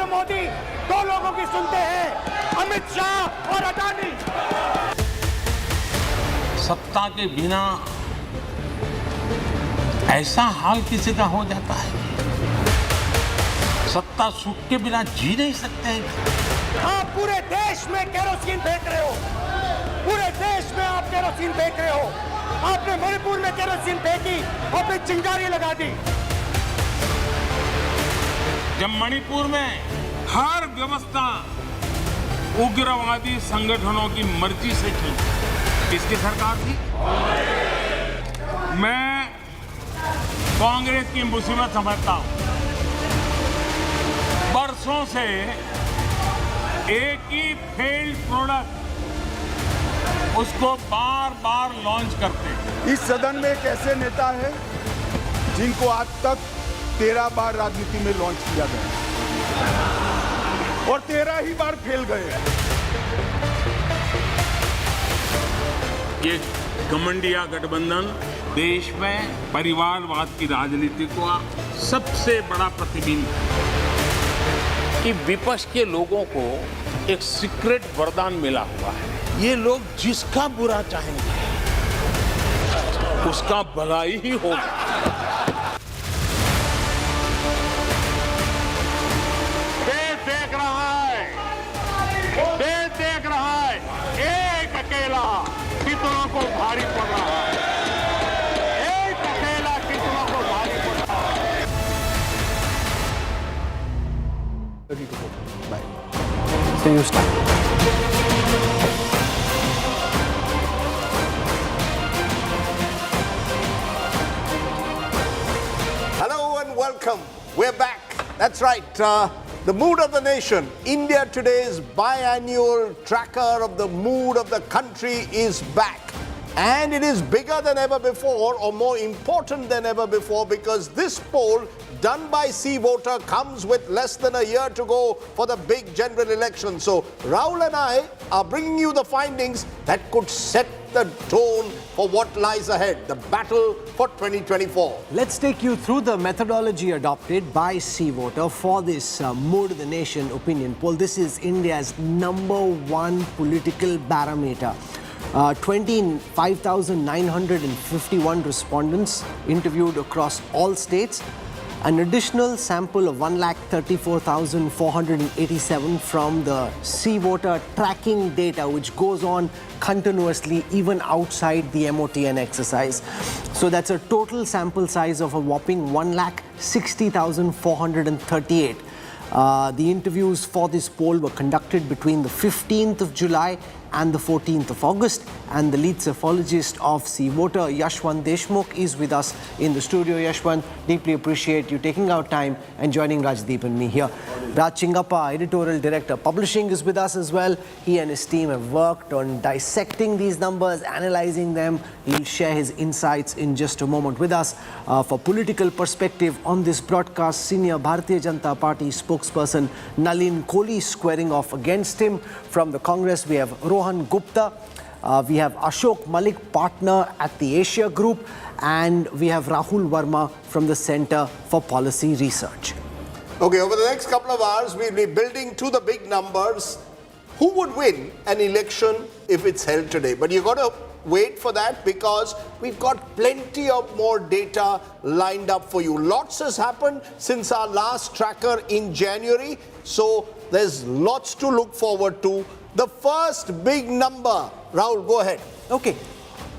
नरेंद्र मोदी दो लोगों की सुनते हैं, अमित शाह और अडानी। सत्ता के बिना ऐसा हाल किसी का हो जाता है। सत्ता सुख के बिना जी नहीं सकते। आप पूरे देश में केरोसिन फेंक रहे हो, पूरे देश में आप केरोसिन फेंक रहे हो। आपने मणिपुर में केरोसिन फेंकी और फिर चिंगारी लगा दी। जब मणिपुर में हर व्यवस्था उग्रवादी संगठनों की मर्जी से चली, किसकी सरकार थी? मैं कांग्रेस की मुसीबत समझता हूं। बरसों से एक ही फेल्ड प्रोडक्ट उसको बार बार लॉन्च करते हैं। इस सदन में एक ऐसे नेता है जिनको आज तक 13 बार राजनीति में लॉन्च किया गया और 13 ही बार फेल गए। ये घमंडिया गठबंधन देश में परिवारवाद की राजनीति का सबसे बड़ा प्रतिबिंब है कि विपक्ष के लोगों को एक सीक्रेट वरदान मिला हुआ है। ये लोग जिसका बुरा चाहेंगे उसका भलाई ही होगा। देश देख रहा है, देश देख रहा है, एक अकेला कितनों को भारी पड़ रहा है, एक अकेला कितनों को भारी पड़ रहा है। So you start. Hello and welcome. We're back. That's right. The mood of the nation. India Today's biannual tracker of the mood of the country is back. And it is bigger than ever before, or more important than ever before, because this poll done by CVoter comes with less than a year to go for the big general election. So Rahul and I are bringing you the findings that could set the tone for what lies ahead, the battle for 2024. Let's take you through the methodology adopted by CVoter for this Mood of the Nation opinion poll. This is India's #1 political barometer. 25,951 respondents interviewed across all states. An additional sample of 1,34,487 from the CVoter tracking data, which goes on continuously even outside the MOTN exercise. So that's a total sample size of a whopping 1,60,438. The interviews for this poll were conducted between the 15th of July and the 14th of August, and the lead psephologist of CVoter, Yashwant Deshmukh, is with us in the studio. Yashwant, deeply appreciate you taking out time and joining Rajdeep and me here. Raj Chingappa, editorial director, publishing, is with us as well. He and his team have worked on dissecting these numbers, analyzing them. He'll share his insights in just a moment with us. For political perspective on this broadcast, senior Bharatiya Janata Party spokesperson Nalin Kohli squaring off against him. From the Congress, we have Rohan Gupta. We have Ashok Malik, partner at the Asia Group, and we have Rahul Verma from the Center for Policy Research. Okay, over the next couple of hours, we'll be building to the big numbers. Who would win an election if it's held today? But you've got to wait for that because we've got plenty of more data lined up for you. Lots has happened since our last tracker in January, so there's lots to look forward to. The first big number, Rahul, go ahead. Okay,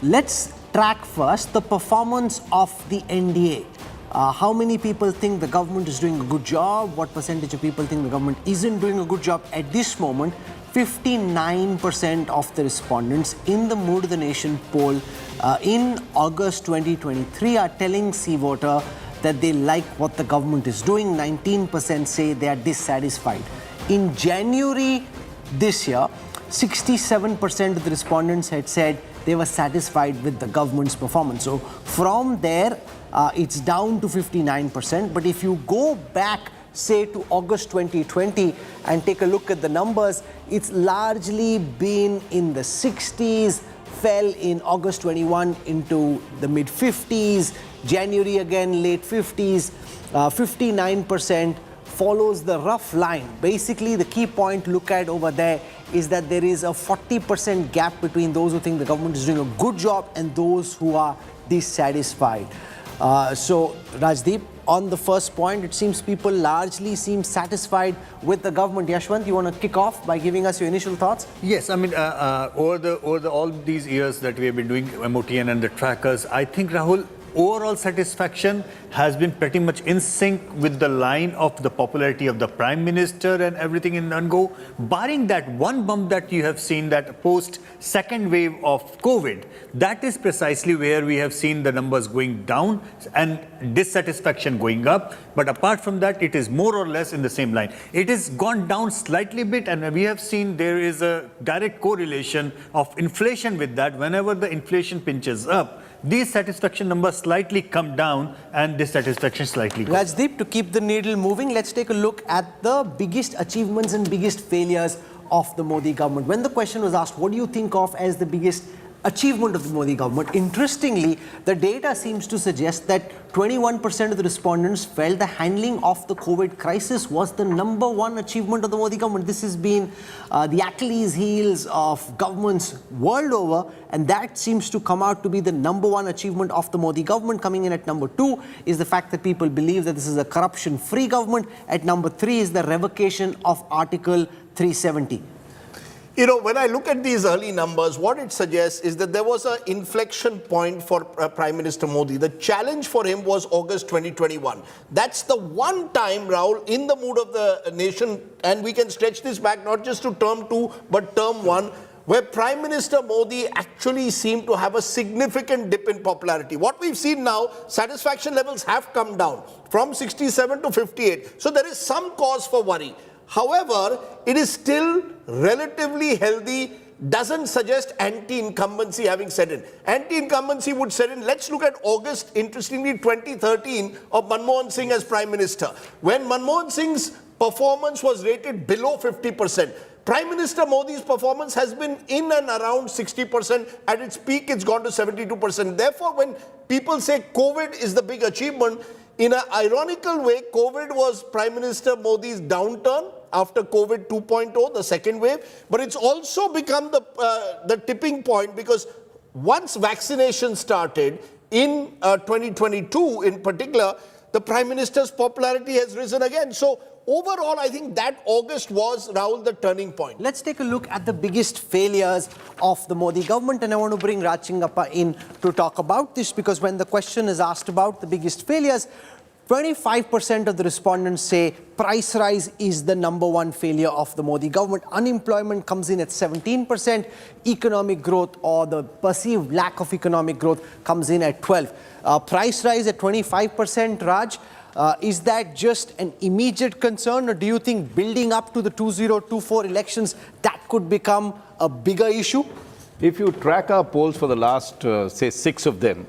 let's track first the performance of the NDA. How many people think the government is doing a good job? What percentage of people think the government isn't doing a good job? At this moment, 59% of the respondents in the Mood of the Nation poll in August 2023 are telling CVoter that they like what the government is doing. 19% say they are dissatisfied. In January this year, 67% of the respondents had said they were satisfied with the government's performance. So from there, it's down to 59%. But if you go back, say, to August 2020 and take a look at the numbers, it's largely been in the 60s, fell in August 21 into the mid-50s, January again, late 50s, 59% follows the rough line. Basically, the key point to look at over there is that there is a 40% gap between those who think the government is doing a good job and those who are dissatisfied. So, Rajdeep, on the first point, it seems people largely seem satisfied with the government. Yashwant, you want to kick off by giving us your initial thoughts? Yes, I mean, over all these years that we have been doing MOTN and the trackers, I think, Rahul, overall satisfaction has been pretty much in sync with the line of the popularity of the Prime Minister and everything in one go, barring that one bump that you have seen, that post-second wave of COVID. That is precisely where we have seen the numbers going down and dissatisfaction going up. But apart from that, it is more or less in the same line. It has gone down slightly bit, and we have seen there is a direct correlation of inflation with that. Whenever the inflation pinches up, these satisfaction numbers slightly come down and dissatisfaction slightly goes. Rajdeep, to keep the needle moving, let's take a look at the biggest achievements and biggest failures of the Modi government. When the question was asked, what do you think of as the biggest achievement of the Modi government? Interestingly, the data seems to suggest that 21% of the respondents felt the handling of the COVID crisis was the number one achievement of the Modi government. This has been the Achilles heels of governments world over, and that seems to come out to be the number one achievement of the Modi government. Coming in at number 2 is the fact that people believe that this is a corruption-free government. At number 3 is the revocation of Article 370. You know, when I look at these early numbers, what it suggests is that there was an inflection point for Prime Minister Modi. The challenge for him was August 2021. That's the one time, Rahul, in the mood of the nation, and we can stretch this back not just to term 2, but term 1, where Prime Minister Modi actually seemed to have a significant dip in popularity. What we've seen now, satisfaction levels have come down from 67 to 58. So there is some cause for worry. However, it is still relatively healthy, doesn't suggest anti-incumbency having set in. Anti-incumbency would set in. Let's look at August, interestingly, 2013 of Manmohan Singh as Prime Minister, when Manmohan Singh's performance was rated below 50%. Prime Minister Modi's performance has been in and around 60%. At its peak, it's gone to 72%. Therefore, when people say COVID is the big achievement, in an ironical way, COVID was Prime Minister Modi's downturn after COVID 2.0, the second wave. But it's also become the tipping point, because once vaccination started in 2022 in particular, the Prime Minister's popularity has risen again. So overall, I think that August was, Rahul, the turning point. Let's take a look at the biggest failures of the Modi government, and I want to bring Raj Chingappa in to talk about this, because when the question is asked about the biggest failures, 25% of the respondents say price rise is the number one failure of the Modi government. Unemployment comes in at 17%. Economic growth, or the perceived lack of economic growth, comes in at 12%. Price rise at 25%, Raj. Is that just an immediate concern, or do you think building up to the 2024 elections, that could become a bigger issue? If you track our polls for the last, say, 6 of them,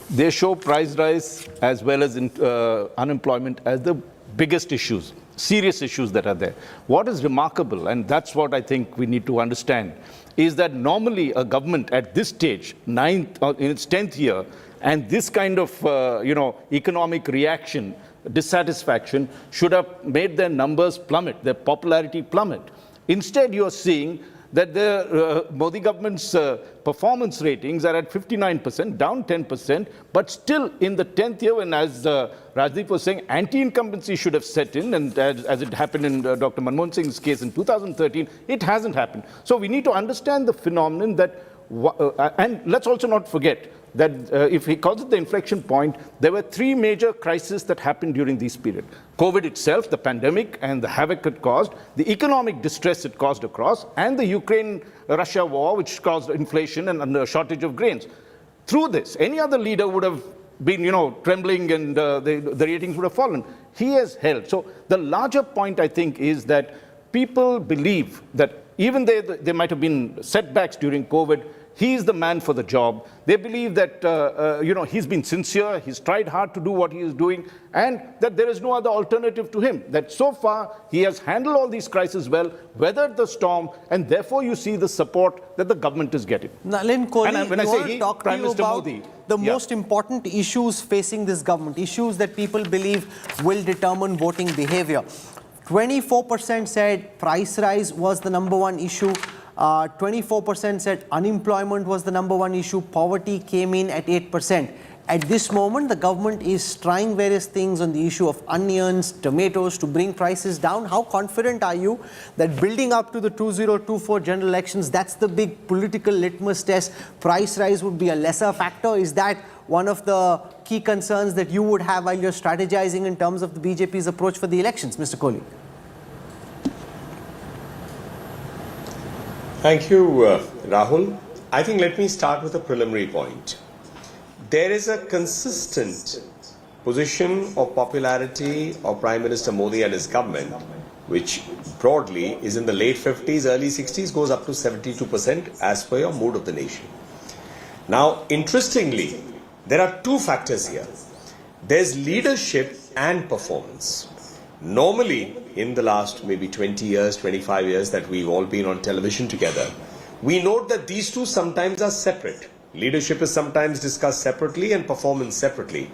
they show price rise as well as unemployment as the biggest issues, serious issues that are there. What is remarkable, and that's what I think we need to understand, is that normally a government at this stage, in its 10th year, and this kind of economic reaction, dissatisfaction, should have made their numbers plummet, their popularity plummet. Instead, you are seeing that the Modi government's performance ratings are at 59%, down 10%, but still in the 10th year, when, as Rajdeep was saying, anti-incumbency should have set in, and as it happened in Dr. Manmohan Singh's case in 2013, it hasn't happened. So we need to understand the phenomenon that, and let's also not forget that if he calls it the inflection point, there were 3 major crises that happened during this period. COVID itself, the pandemic and the havoc it caused, the economic distress it caused across, and the Ukraine-Russia war, which caused inflation and a shortage of grains. Through this, any other leader would have been, trembling, and the ratings would have fallen. He has held. So the larger point, I think, is that people believe that even though there might have been setbacks during COVID, he is the man for the job. They believe that, he's been sincere, he's tried hard to do what he is doing, and that there is no other alternative to him. That so far, he has handled all these crises well, weathered the storm, and therefore you see the support that the government is getting. Nalin Kohli, And when I I say want to he, talk to Prime you Minister about Modi. the Yeah. most important issues facing this government, issues that people believe will determine voting behavior. 24% said price rise was the number one issue. 24% said unemployment was the number one issue. Poverty came in at 8%. At this moment, the government is trying various things on the issue of onions, tomatoes to bring prices down. How confident are you that building up to the 2024 general elections, that's the big political litmus test, price rise would be a lesser factor? Is that one of the key concerns that you would have while you're strategizing in terms of the BJP's approach for the elections, Mr. Kohli? Thank you, Rahul. I think let me start with a preliminary point. There is a consistent position of popularity of Prime Minister Modi and his government, which broadly is in the late 50s, early 60s, goes up to 72% as per your mood of the nation. Now, interestingly, there are two factors here. There's leadership and performance. Normally, in the last maybe 20 years, 25 years that we've all been on television together, we note that these two sometimes are separate. Leadership is sometimes discussed separately and performance separately.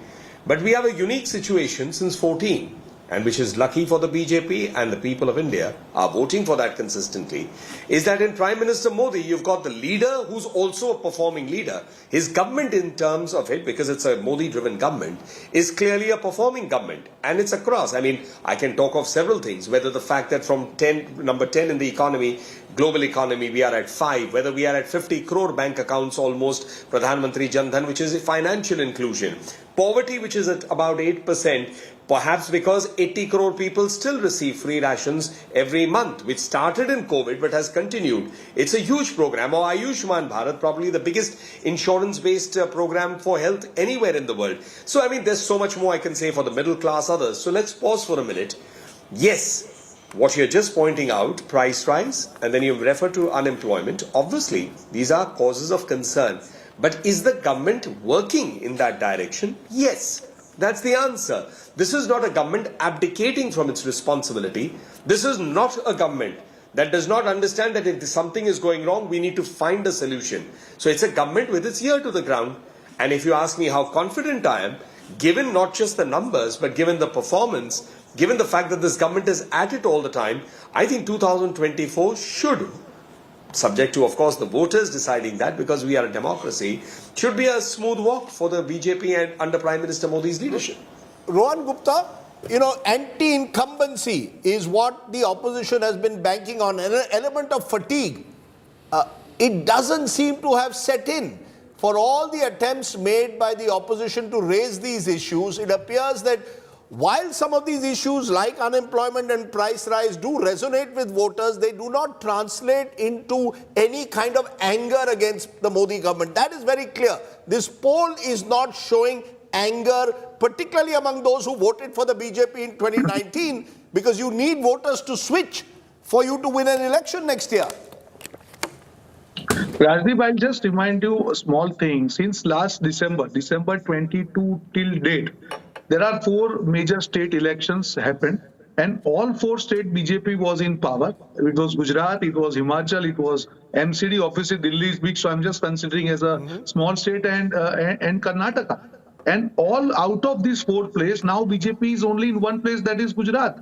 But we have a unique situation since 14, and which is lucky for the BJP and the people of India are voting for that consistently, is that in Prime Minister Modi, you've got the leader who's also a performing leader. His government in terms of it, because it's a Modi-driven government, is clearly a performing government. And it's across. I mean, I can talk of several things, whether the fact that from number 10 in the economy, global economy, we are at 5, whether we are at 50 crore bank accounts almost, Pradhan Mantri Jan Dhan, which is a financial inclusion. Poverty, which is at about 8%, perhaps because 80 crore people still receive free rations every month, which started in COVID but has continued. It's a huge program. Or Ayushman Bharat, probably the biggest insurance-based program for health anywhere in the world. So, I mean, there's so much more I can say for the middle class, others. So let's pause for a minute. Yes, what you're just pointing out, price rise, and then you refer to unemployment. Obviously, these are causes of concern. But is the government working in that direction? Yes. That's the answer. This is not a government abdicating from its responsibility. This is not a government that does not understand that if something is going wrong, we need to find a solution. So it's a government with its ear to the ground. And if you ask me how confident I am, given not just the numbers, but given the performance, given the fact that this government is at it all the time, I think 2024 should, subject to, of course, the voters deciding that, because we are a democracy, should be a smooth walk for the BJP and under Prime Minister Modi's leadership. Rohan Gupta, anti-incumbency is what the opposition has been banking on, an element of fatigue. It doesn't seem to have set in. For all the attempts made by the opposition to raise these issues, it appears that while some of these issues like unemployment and price rise do resonate with voters, they do not translate into any kind of anger against the Modi government. That is very clear. This poll is not showing anger, particularly among those who voted for the BJP in 2019, because you need voters to switch for you to win an election next year. Rajdeep, I'll just remind you a small thing. Since last December 22 till date, there are 4 major state elections happened, and all 4 state BJP was in power. It was Gujarat, it was Himachal, it was MCD. Obviously, Delhi is big, so I'm just considering as a small state, and Karnataka. And all out of these 4 places, now BJP is only in one place, that is Gujarat.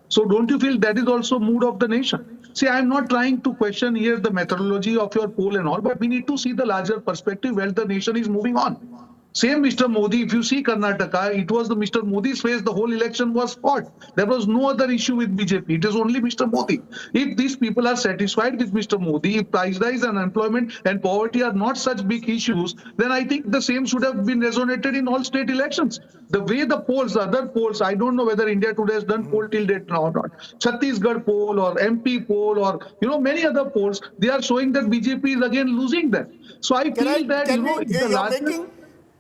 So don't you feel that is also mood of the nation? See, I'm not trying to question here the methodology of your poll and all, but we need to see the larger perspective where the nation is moving on. Same Mr. Modi, if you see Karnataka, it was the Mr. Modi's face, the whole election was fought. There was no other issue with BJP. It is only Mr. Modi. If these people are satisfied with Mr. Modi, if price rise and unemployment and poverty are not such big issues, then I think the same should have been resonated in all state elections. The way the polls, other polls, I don't know whether India Today has done poll till date now or not. Chhattisgarh poll or MP poll or, many other polls, they are showing that BJP is again losing them. So I feel that,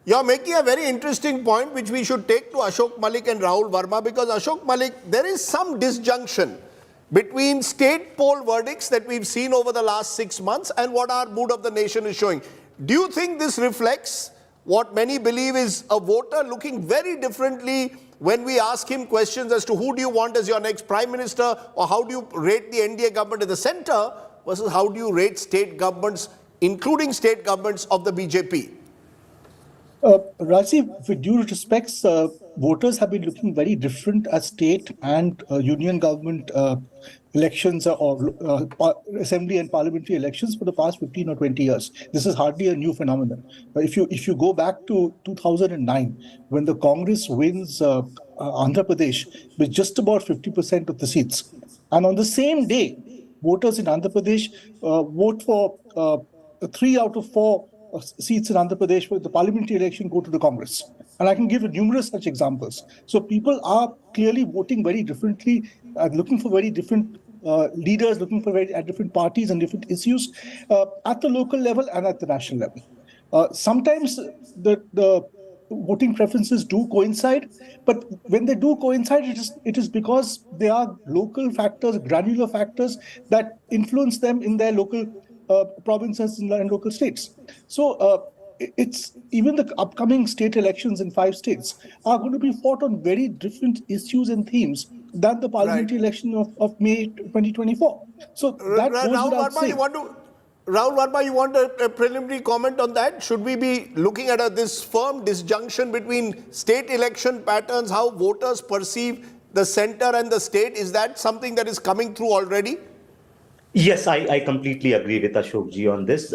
You're making a very interesting point, which we should take to Ashok Malik and Rahul Verma, because Ashok Malik, there is some disjunction between state poll verdicts that we've seen over the last 6 months and what our mood of the nation is showing. Do you think this reflects what many believe is a voter looking very differently when we ask him questions as to who do you want as your next prime minister, or how do you rate the NDA government in the center, versus how do you rate state governments, including state governments of the BJP? Rajdeep, with due respects, voters have been looking very different at state and union government elections or assembly and parliamentary elections for the past 15 or 20 years. This is hardly a new phenomenon. If you go back to 2009, when the Congress wins Andhra Pradesh with just about 50% of the seats, and on the same day, voters in Andhra Pradesh vote for 3 out of 4 seats in Andhra Pradesh for the parliamentary election go to the Congress. And I can give numerous such examples. So people are clearly voting very differently, looking for very different leaders, looking for at different parties and different issues at the local level and at the national level. Sometimes the voting preferences do coincide, but when they do coincide, it is because they are local factors, granular factors that influence them in their local provinces and local states. So it's even the upcoming state elections in 5 states are going to be fought on very different issues and themes than the parliamentary election of May 2024. So that goes without saying. Rahul Verma, you want a preliminary comment on that? Should we be looking at this firm disjunction between state election patterns, how voters perceive the center and the state? Is that something that is coming through already? Yes, I completely agree with Ashok ji on this.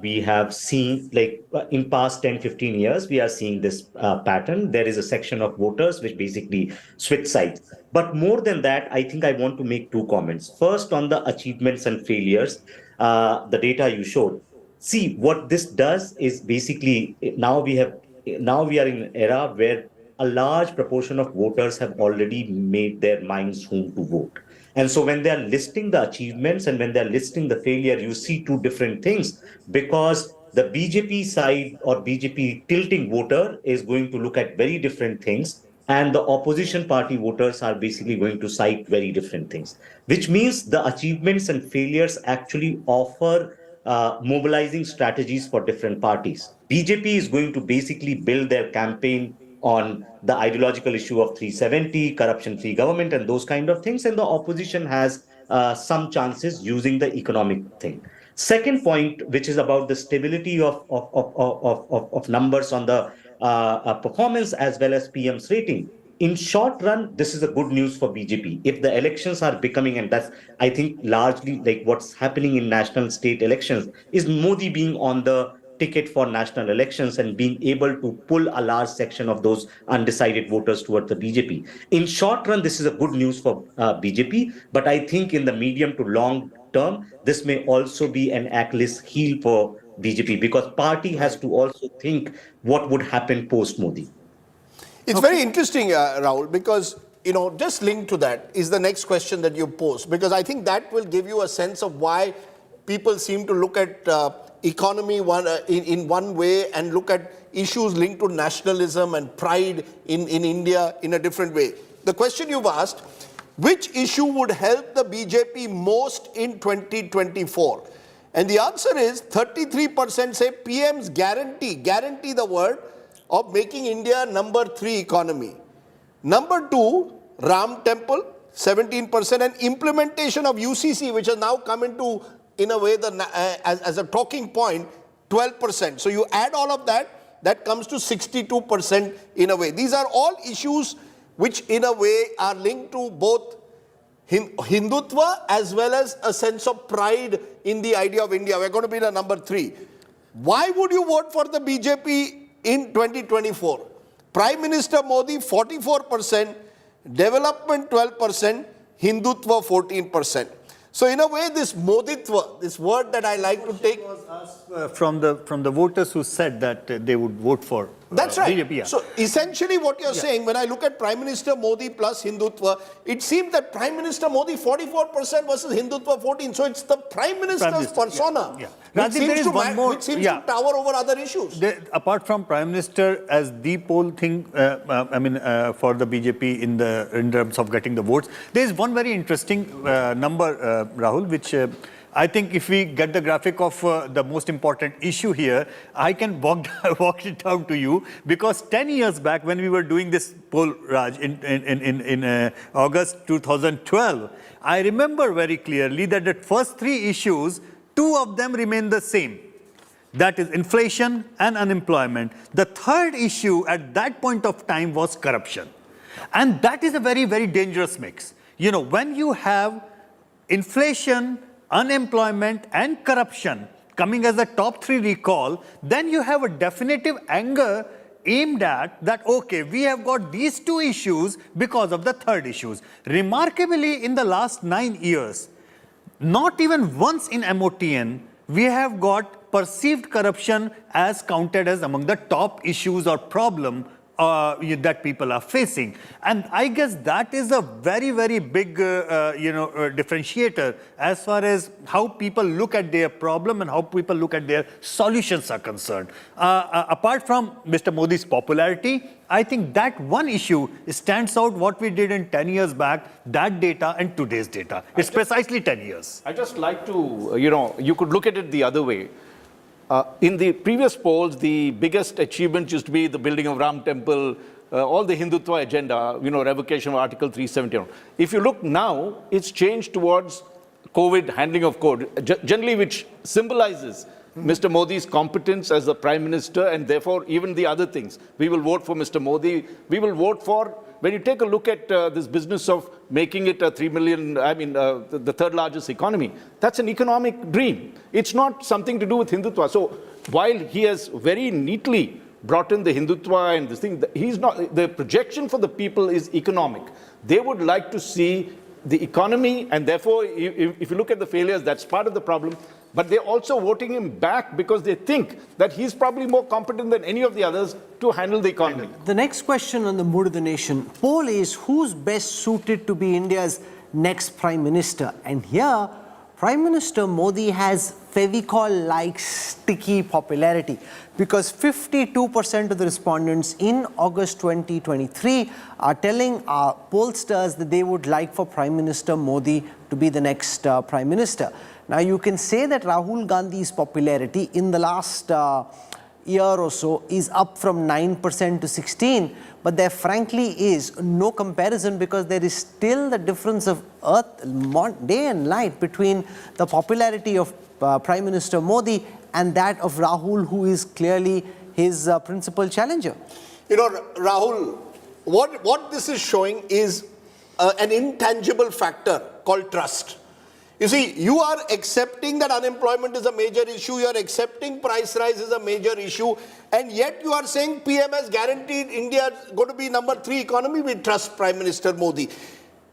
We have seen, like in past 10, 15 years, we are seeing this pattern. There is a section of voters which basically switch sides. But more than that, I think I want to make 2 comments. First, on the achievements and failures, the data you showed. See, what this does is basically now we are in an era where a large proportion of voters have already made their minds whom to vote. And so when they are listing the achievements and when they are listing the failure, you see 2 different things, because the BJP side or BJP tilting voter is going to look at very different things, and the opposition party voters are basically going to cite very different things, which means the achievements and failures actually offer mobilizing strategies for different parties. BJP is going to basically build their campaign on the ideological issue of 370, corruption-free government and those kind of things, and the opposition has some chances using the economic thing. Second point, which is about the stability of numbers on the performance as well as PM's rating. In short run, this is a good news for BJP. If the elections are becoming, and that's, I think, largely like what's happening in national state elections, is Modi being on the ticket for national elections and being able to pull a large section of those undecided voters toward the BJP. In short run, this is a good news for BJP, but I think in the medium to long term, this may also be an Achilles heel for BJP, because party has to also think what would happen post-Modi. It's very interesting, Rahul, because, just linked to that is the next question that you posed, because I think that will give you a sense of why people seem to look at economy in one way and look at issues linked to nationalism and pride in India in a different way. The question you've asked, which issue would help the BJP most in 2024? And the answer is 33% say PM's guarantee the word of making India number 3 economy. Number 2, Ram Temple, 17%, and implementation of UCC, which has now come into, in a way, as a talking point, 12%. So you add all of that, that comes to 62% in a way. These are all issues which in a way are linked to both Hindutva as well as a sense of pride in the idea of India. We're going to be the number 3. Why would you vote for the BJP in 2024? Prime Minister Modi, 44%, development 12%, Hindutva 14%. So in a way, this Moditva, this word that I like to take, was asked from the voters who said that they would vote for That's right. BJP. Yeah. So essentially what you're saying, when I look at Prime Minister Modi plus Hindutva, it seems that Prime Minister Modi 44% versus Hindutva 14%. So it's the Prime Minister's persona which seems, to tower over other issues. Apart from Prime Minister as the poll thing, for the BJP in terms of getting the votes, there is one very interesting number, Rahul, which I think if we get the graphic of the most important issue here, I can walk it down to you, because 10 years back when we were doing this poll, Raj, in August 2012, I remember very clearly that the first three issues, two of them remain the same. That is inflation and unemployment. The third issue at that point of time was corruption. And that is a very, very dangerous mix. You know, when you have inflation, unemployment and corruption coming as a top three recall, then you have a definitive anger aimed at that, okay, we have got these two issues because of the third issues. Remarkably, in the last 9 years, not even once in MOTN, we have got perceived corruption as counted as among the top issues or problem that people are facing. And I guess that is a very, very big, differentiator as far as how people look at their problem and how people look at their solutions are concerned. Apart from Mr. Modi's popularity, I think that one issue stands out what we did in 10 years back, that data and today's data. It's precisely 10 years. I just like to, you could look at it the other way. In the previous polls, the biggest achievement used to be the building of Ram Temple, all the Hindutva agenda, revocation of Article 370. If you look now, it's changed towards COVID, handling of COVID, generally which symbolizes Mr. Modi's competence as the Prime Minister, and therefore even the other things. We will vote for Mr. Modi. We will vote for, when you take a look at this business of making it a 3 million, the third largest economy, that's an economic dream. It's not something to do with Hindutva. So while he has very neatly brought in the Hindutva and this thing, he's not, the projection for the people is economic. They would like to see the economy, and therefore, if you look at the failures, that's part of the problem. But they're also voting him back because they think that he's probably more competent than any of the others to handle the economy. The next question on the mood of the nation poll is, who's best suited to be India's next Prime Minister? And here, Prime Minister Modi has Fevicol-like sticky popularity, because 52% of the respondents in August 2023 are telling our pollsters that they would like for Prime Minister Modi to be the next Prime Minister. Now, you can say that Rahul Gandhi's popularity in the last year or so is up from 9% to 16%, but there frankly is no comparison, because there is still the difference of day and night between the popularity of Prime Minister Modi and that of Rahul, who is clearly his principal challenger. Rahul, what this is showing is an intangible factor called trust. You see, you are accepting that unemployment is a major issue, you are accepting price rise is a major issue, and yet you are saying PM has guaranteed India is going to be number 3 economy, we trust Prime Minister Modi.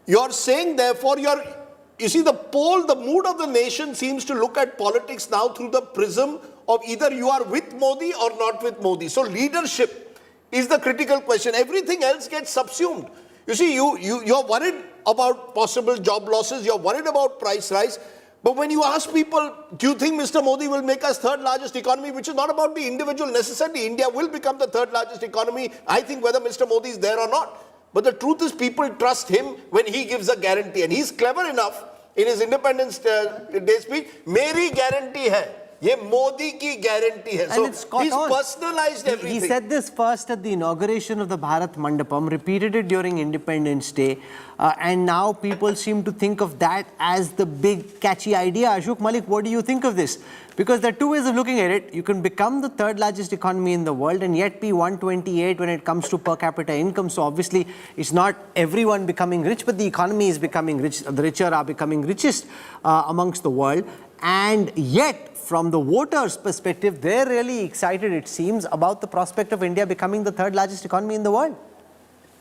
You are saying, therefore, you see, the poll, the mood of the nation seems to look at politics now through the prism of either you are with Modi or not with Modi. So leadership is the critical question. Everything else gets subsumed. You see, you're worried about possible job losses, you're worried about price rise, but when you ask people, do you think Mr. Modi will make us third largest economy, which is not about the individual necessity, India will become the third largest economy, I think, whether Mr. Modi is there or not. But the truth is, people trust him when he gives a guarantee, and he's clever enough in his Independence Day speech, Meri guarantee hai. Ye Modi ki guarantee hai. So he's personalized everything. He said this first at the inauguration of the Bharat Mandapam, repeated it during Independence Day, and now people seem to think of that as the big catchy idea. Ashok Malik, what do you think of this? Because there are two ways of looking at it. You can become the third largest economy in the world and yet be 128 when it comes to per capita income. So obviously, it's not everyone becoming rich, but the economy is becoming rich. The richer are becoming richest amongst the world. And yet, from the voters' perspective, they're really excited, it seems, about the prospect of India becoming the third largest economy in the world.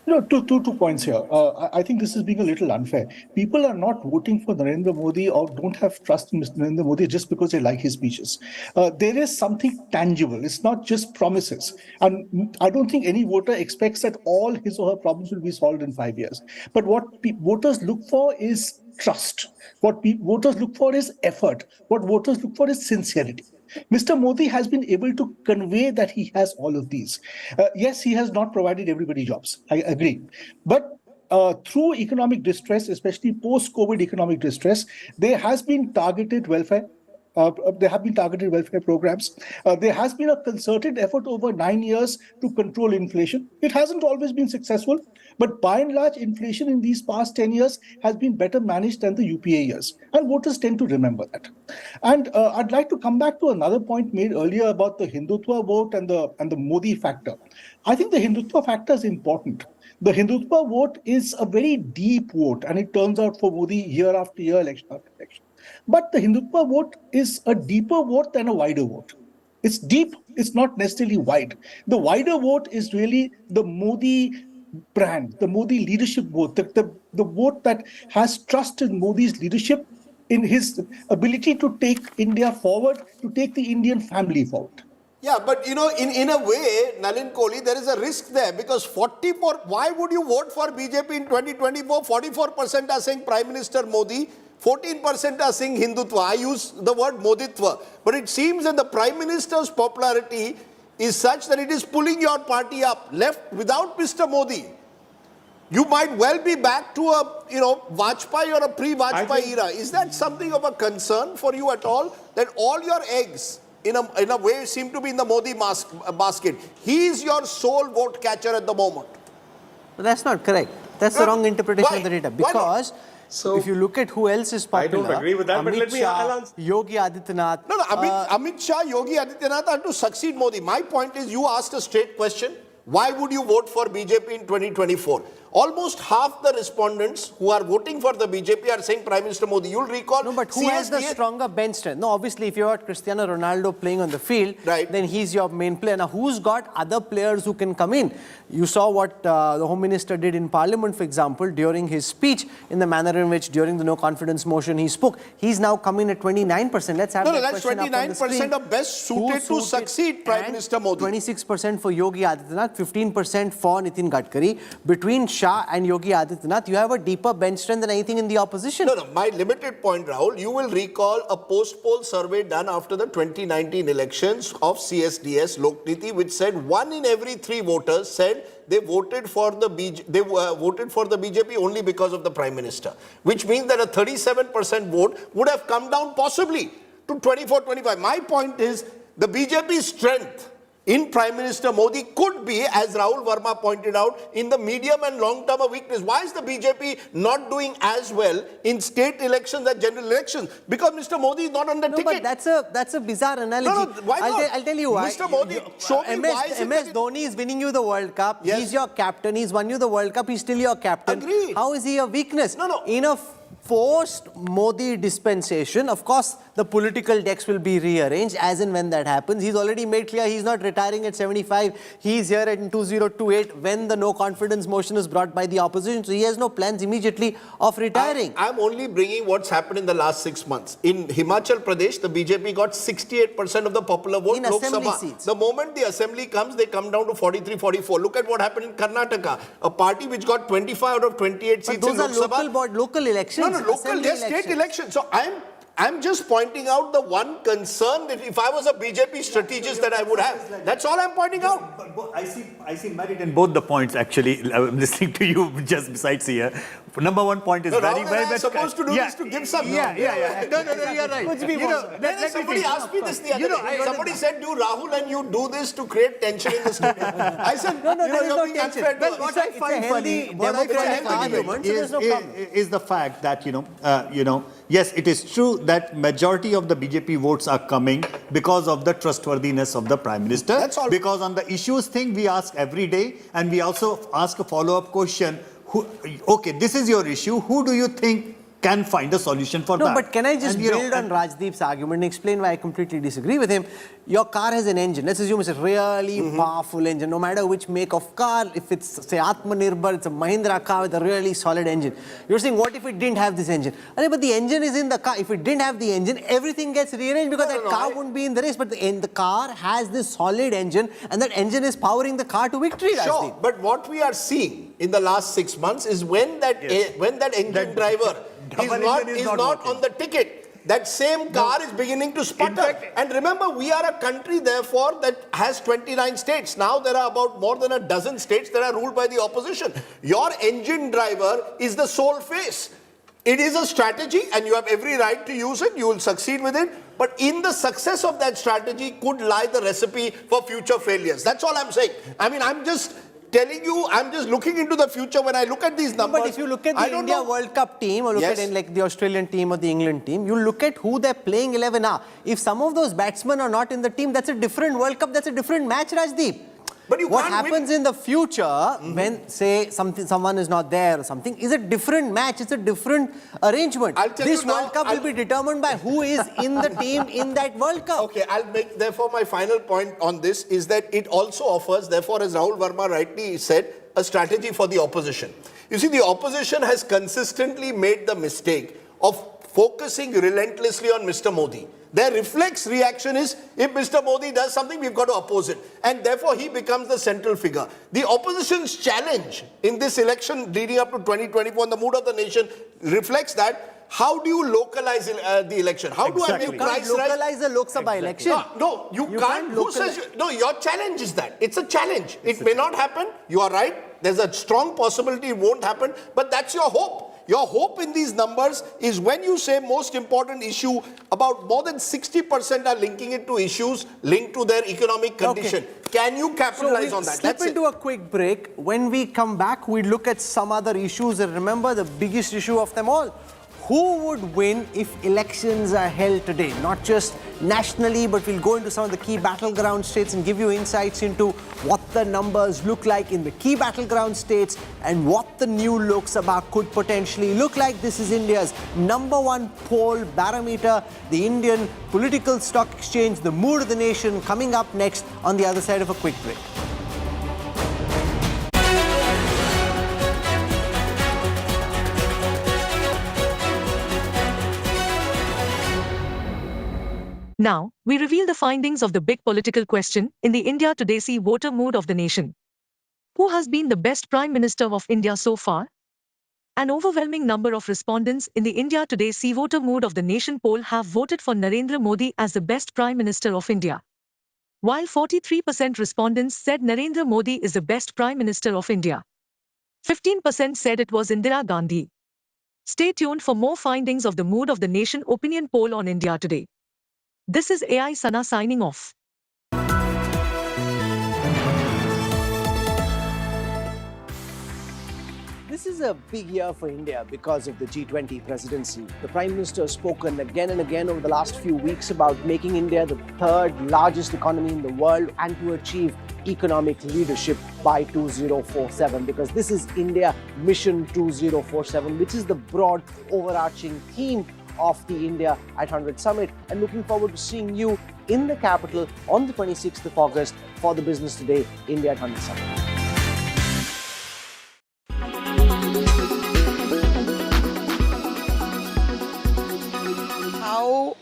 Two points here. I think this is being a little unfair. People are not voting for Narendra Modi or don't have trust in Mr. Narendra Modi just because they like his speeches. There is something tangible. It's not just promises. And I don't think any voter expects that all his or her problems will be solved in 5 years. But what voters look for is trust. What voters look for is effort. What voters look for is sincerity. Mr. Modi has been able to convey that he has all of these. Yes, he has not provided everybody jobs. I agree. But through economic distress, especially post-COVID economic distress, there has been targeted welfare. There have been targeted welfare programs. There has been a concerted effort over 9 years to control inflation. It hasn't always been successful, but by and large, inflation in these past 10 years has been better managed than the UPA years. And voters tend to remember that. And I'd like to come back to another point made earlier about the Hindutva vote and the Modi factor. I think the Hindutva factor is important. The Hindutva vote is a very deep vote, and it turns out for Modi year after year, election after election. But the Hindutva vote is a deeper vote than a wider vote. It's deep, it's not necessarily wide. The wider vote is really the Modi brand, the Modi leadership vote, the vote that has trust in Modi's leadership, in his ability to take India forward, to take the Indian family forward. Yeah, but in a way, Nalin Kohli, there is a risk there because why would you vote for BJP in 2024? 44% are saying Prime Minister Modi, 14% are saying Hindutva. I use the word Moditva. But it seems that the Prime Minister's popularity is such that it is pulling your party up. Left without Mr. Modi, you might well be back to a, Vajpayee or a pre-Vajpayee era. Is that something of a concern for you at all? That all your eggs, in a way, seem to be in the Modi basket. He is your sole vote catcher at the moment. But that's not correct. That's the wrong interpretation of the data. Because if you look at who else is popular, I don't agree with that, but let me answer. Yogi Adityanath. No, Amit Shah, Yogi Adityanath are to succeed Modi. My point is, you asked a straight question. Why would you vote for BJP in 2024? Almost half the respondents who are voting for the BJP are saying Prime Minister Modi. You'll recall... No, but who has the stronger bench strength? No, obviously, if you got Cristiano Ronaldo playing on the field, then he's your main player. Now, who's got other players who can come in? You saw what the Home Minister did in Parliament, for example, during his speech, in the manner in which, during the no-confidence motion, he spoke. He's now coming at 29%. Let's have that question up on the screen. 29% of best suited to succeed Prime Minister Modi. 26% for Yogi Adityanath, 15% for Nitin Gadkari. Between Shah and Yogi Adityanath, you have a deeper bench strength than anything in the opposition. No, my limited point, Rahul, you will recall a post-poll survey done after the 2019 elections of CSDS Lokniti, which said 1 in every 3 voters said they voted for the BJP only because of the Prime Minister, which means that a 37% vote would have come down possibly to 24-25. My point is the BJP's strength in Prime Minister Modi could be, as Rahul Verma pointed out, in the medium and long term a weakness. Why is the BJP not doing as well in state elections as general elections? Because Mr. Modi is not on the ticket. But that's a bizarre analogy. No, why not? I'll tell you why. Mr. Modi, show me why is MS Dhoni is winning you the World Cup. Yes. He's your captain. He's won you the World Cup. He's still your captain. Agreed. How is he a weakness? No. In a post-Modi dispensation, of course, the political decks will be rearranged as and when that happens. He's already made clear he's not retiring at 75. He's here in 2028 when the no-confidence motion is brought by the opposition. So he has no plans immediately of retiring. I'm only bringing what's happened in the last 6 months. In Himachal Pradesh, the BJP got 68% of the popular vote. In Lok assembly Sabha. seats. The moment the assembly comes, they come down to 43, 44. Look at what happened in Karnataka. A party which got 25 out of 28 seats in Lok Sabha. But those are local elections. No, local, they're state elections. So I'm just pointing out the one concern that if I was a BJP strategist that I would have. That's all I'm pointing out. But I see merit in both the points, actually. I'm listening to you just besides here. Number one point is very I'm supposed to do this to give some... Yeah. No, you're right. Somebody asked me this the other day. Somebody said, do Rahul and you do this to create tension in the studio. I said, there's no tension. Well, what I find funny is the fact that, yes, it is true that majority of the BJP votes are coming because of the trustworthiness of the Prime Minister. That's all. Because on the issues thing we ask every day, and we also ask a follow-up question. Okay, this is your issue. Who do you think can find a solution for No, that. but can I just And, you know, build on Rajdeep's argument and explain why I completely disagree with him? Your car has an engine. Let's assume it's a really powerful engine. No matter which make of car, if it's, say, Atmanirbhar, it's a Mahindra car with a really solid engine. You're saying, what if it didn't have this engine? But the engine is in the car. If it didn't have the engine, everything gets rearranged because that car wouldn't be in the race. But the car has this solid engine, and that engine is powering the car to victory. Sure, Rajdeep. but what we are seeing in the last 6 months is when that engine driver is not on the ticket, that same car is beginning to sputter. And remember, we are a country, therefore, that has 29 states. Now there are about more than a dozen states that are ruled by the opposition. Your engine driver is the sole face. It is a strategy and you have every right to use it. You will succeed with it. But in the success of that strategy could lie the recipe for future failures. That's all I'm saying. I mean, I'm just telling you, I'm just looking into the future when I look at these numbers. But if you look at the India World Cup team or look at like the Australian team or the England team, you look at who their playing 11 are. If some of those batsmen are not in the team, that's a different World Cup, that's a different match, Rajdeep. But what happens in the future when, say, someone is not there or something is a different match, it's a different arrangement. This World Cup will be determined by who is in the team in that World Cup. Okay, I'll make, therefore, my final point on this is that it also offers, therefore, as Rahul Verma rightly said, a strategy for the opposition. You see, the opposition has consistently made the mistake of focusing relentlessly on Mr. Modi. Their reflex reaction is, if Mr. Modi does something, we've got to oppose it. And therefore, he becomes the central figure. The opposition's challenge in this election leading up to 2024 and the mood of the nation reflects that. How do you localize the election? How do I make price rise? Localize the Lok Sabha election. No, you can't. Who says no, your challenge is that. It's a challenge. It may not happen. You are right. There's a strong possibility it won't happen. But that's your hope. Your hope in these numbers is when you say most important issue, about more than 60% are linking it to issues linked to their economic condition. Okay. Can you capitalize on that? Let's slip into a quick break. When we come back, we look at some other issues. And remember, the biggest issue of them all, who would win if elections are held today? Not just nationally, but we'll go into some of the key battleground states and give you insights into what the numbers look like in the key battleground states and what the new Lok Sabha could potentially look like. This is India's #1 poll barometer, the Indian political stock exchange, the mood of the nation, coming up next on the other side of a quick break. Now, we reveal the findings of the big political question in the India Today-CVoter Mood of the nation. Who has been the best Prime Minister of India so far? An overwhelming number of respondents in the India Today-CVoter Mood of the nation poll have voted for Narendra Modi as the best Prime Minister of India. While 43% respondents said Narendra Modi is the best Prime Minister of India, 15% said it was Indira Gandhi. Stay tuned for more findings of the Mood of the Nation opinion poll on India Today. This is AI Sana signing off. This is a big year for India because of the G20 presidency. The Prime Minister has spoken again and again over the last few weeks about making India the third largest economy in the world and to achieve economic leadership by 2047, because this is India Mission 2047, which is the broad overarching theme of the India at 100 Summit, and looking forward to seeing you in the capital on the 26th of August for the Business Today India at 100 Summit. How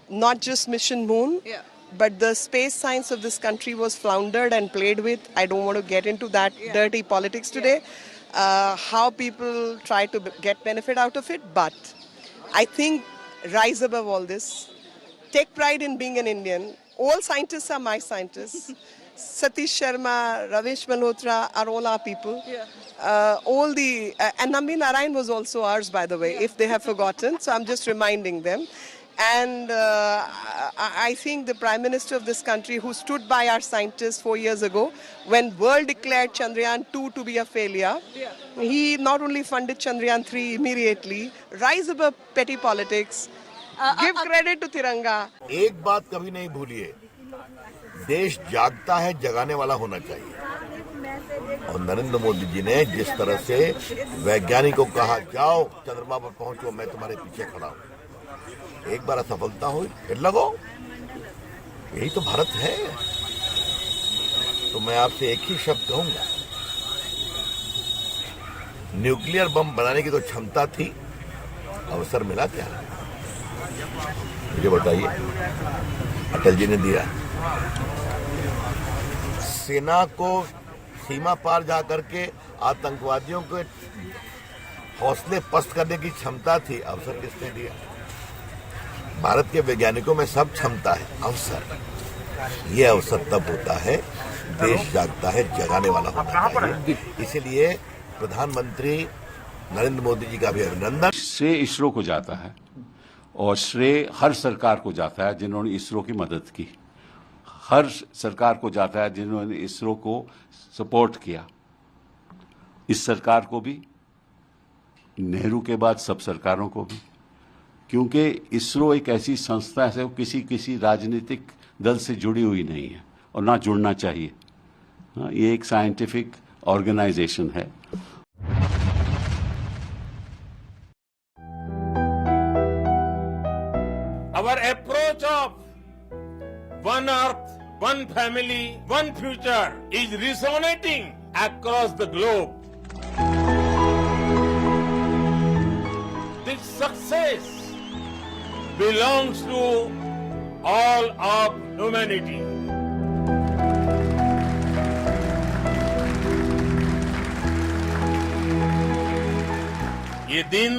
not just Mission Moon, but the space science of this country was floundered and played with. I don't want to get into that dirty politics today. How people try to get benefit out of it, but I think rise above all this. Take pride in being an Indian. All scientists are my scientists. Satish Sharma, Ramesh Malhotra are all our people. And Nambi Narayan was also ours, by the way, if they have forgotten. So I'm just reminding them. And I think the Prime Minister of this country, who stood by our scientists 4 years ago, when world declared Chandrayaan-2 to be a failure, he not only funded Chandrayaan-3 immediately, rise above petty politics, give credit to Tiranga. एक बात कभी नहीं भूलिए, देश जागता है, जगाने वाला होना चाहिए। और नरेंद्र मोदी जी ने जिस तरह से वैज्ञानिकों को कहा जाओ चंद्रमा पर पहुंचो, मैं तुम्हारे पीछे खड़ा हूं, एक बार असफलता हुई फिर लगो, यही तो भारत है। तो मैं आपसे एक ही शब्द कहूंगा, न्यूक्लियर बम बनाने की तो क्षमता थी, अवसर मिला क्या? मुझे बताइए। अटल जी ने दिया। सेना को सीमा पार जा करके आतंकवादियों के हौसले पस्त करने की क्षमता थी, अवसर किसने दिया? भारत के वैज्ञानिकों में सब क्षमता है, अवसर। ये अवसर तब होता है देश जागता है, जगाने वाला होता है। इसीलिए प्रधानमंत्री नरेंद्र मोदी जी का भी अभिनंदन। श्रेय इसरो को जाता है और श्रेय हर सरकार को जाता है जिन्होंने इसरो की मदद की, हर सरकार को जाता है जिन्होंने इसरो को सपोर्ट किया। इस सरकार को भी, नेहरू के बाद सब सरकारों को भी, क्योंकि इसरो एक ऐसी संस्था है वो किसी राजनीतिक दल से जुड़ी हुई नहीं है और ना जुड़ना चाहिए। ये एक साइंटिफिक ऑर्गेनाइजेशन है। Our approach of one earth, one family, one future is resonating across the globe. This success belongs to all of humanity. ये दिन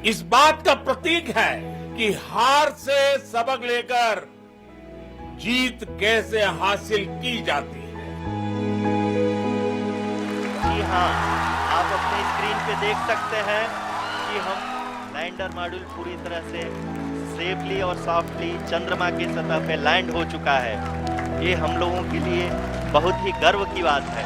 इस बात का प्रतीक है कि हार से सबक लेकर जीत कैसे हासिल की जाती है। जी हाँ, आप अपने स्क्रीन पे देख सकते हैं कि हम लैंडर मॉड्यूल पूरी तरह से सेफली और सॉफ्टली चंद्रमा की सतह पे लैंड हो चुका है। ये हम लोगों के लिए बहुत ही गर्व की बात है।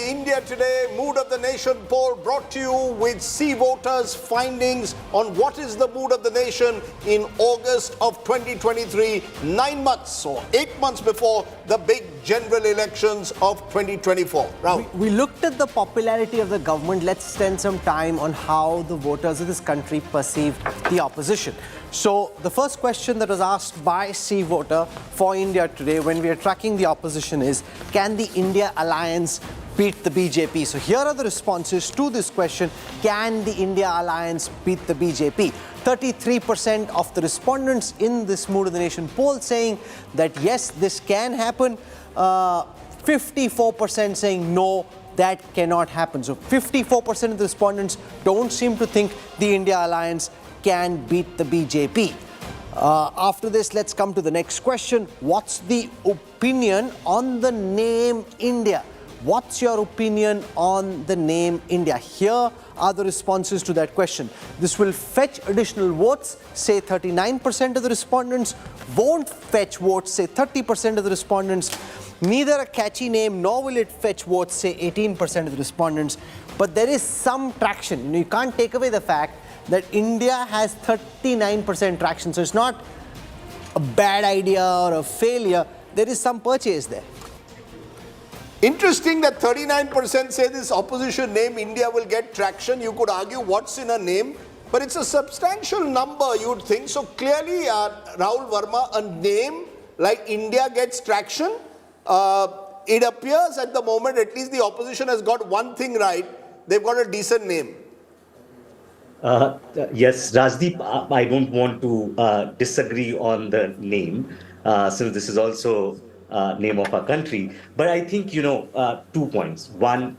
India Today Mood of the Nation poll brought to you with C-Voters findings on what is the mood of the nation in August of 2023, 9 months or 8 months before the big general elections of 2024. Rahul. We looked at the popularity of the government. Let's spend some time on how the voters of this country perceived the opposition. So the first question that was asked by C-Voter for India Today when we are tracking the opposition is, can the India alliance beat the BJP? So here are the responses to this question. Can the India alliance beat the BJP? 33% of the respondents in this Mood of the Nation poll saying that yes, this can happen. 54% saying no, that cannot happen. So 54% of the respondents don't seem to think the India alliance can beat the BJP. After this, let's come to the next question. What's the opinion on the name India? What's your opinion on the name India? Here are the responses to that question. This will fetch additional votes, say 39% of the respondents. Won't fetch votes, say 30% of the respondents. Neither a catchy name nor will it fetch votes, say 18% of the respondents. But there is some traction. You can't take away the fact that India has 39% traction. So it's not a bad idea or a failure. There is some purchase there. Interesting that 39% say this opposition name India will get traction. You could argue what's in a name, but it's a substantial number, you'd think. So clearly, Rahul Verma, a name like India gets traction. It appears at the moment, at least the opposition has got one thing right. They've got a decent name. Yes, Rajdeep, I don't want to disagree on the name, since this is also name of our country. But I think, 2 points. One,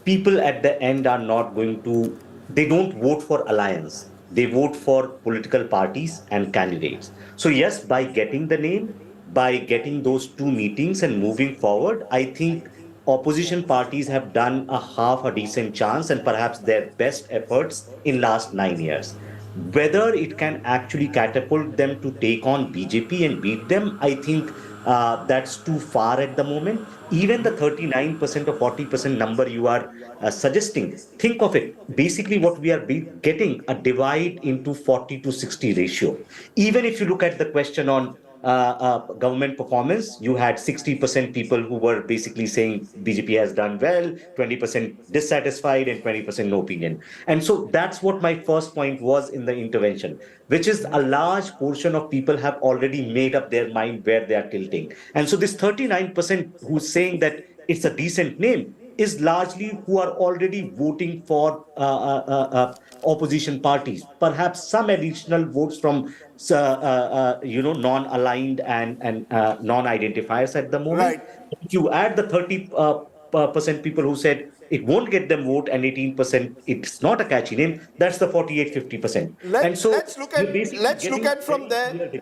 people at the end are not going to, they don't vote for alliance. They vote for political parties and candidates. So yes, by getting the name, by getting those two meetings and moving forward, I think opposition parties have done a half a decent chance and perhaps their best efforts in last 9 years. Whether it can actually catapult them to take on BJP and beat them, I think that's too far at the moment. Even the 39% or 40% number you are suggesting, think of it. Basically, what we are getting a divide into 40 to 60 ratio. Even if you look at the question on government performance, you had 60% people who were basically saying BJP has done well, 20% dissatisfied, and 20% no opinion. And so that's what my first point was in the intervention, which is a large portion of people have already made up their mind where they are tilting. And so this 39% who's saying that it's a decent name is largely who are already voting for opposition parties. Perhaps some additional votes from non-aligned and non-identifiers at the moment. Right. If you add the 30% people who said it won't get them vote and 18% it's not a catchy name, that's the 48-50%. Let's look at from there.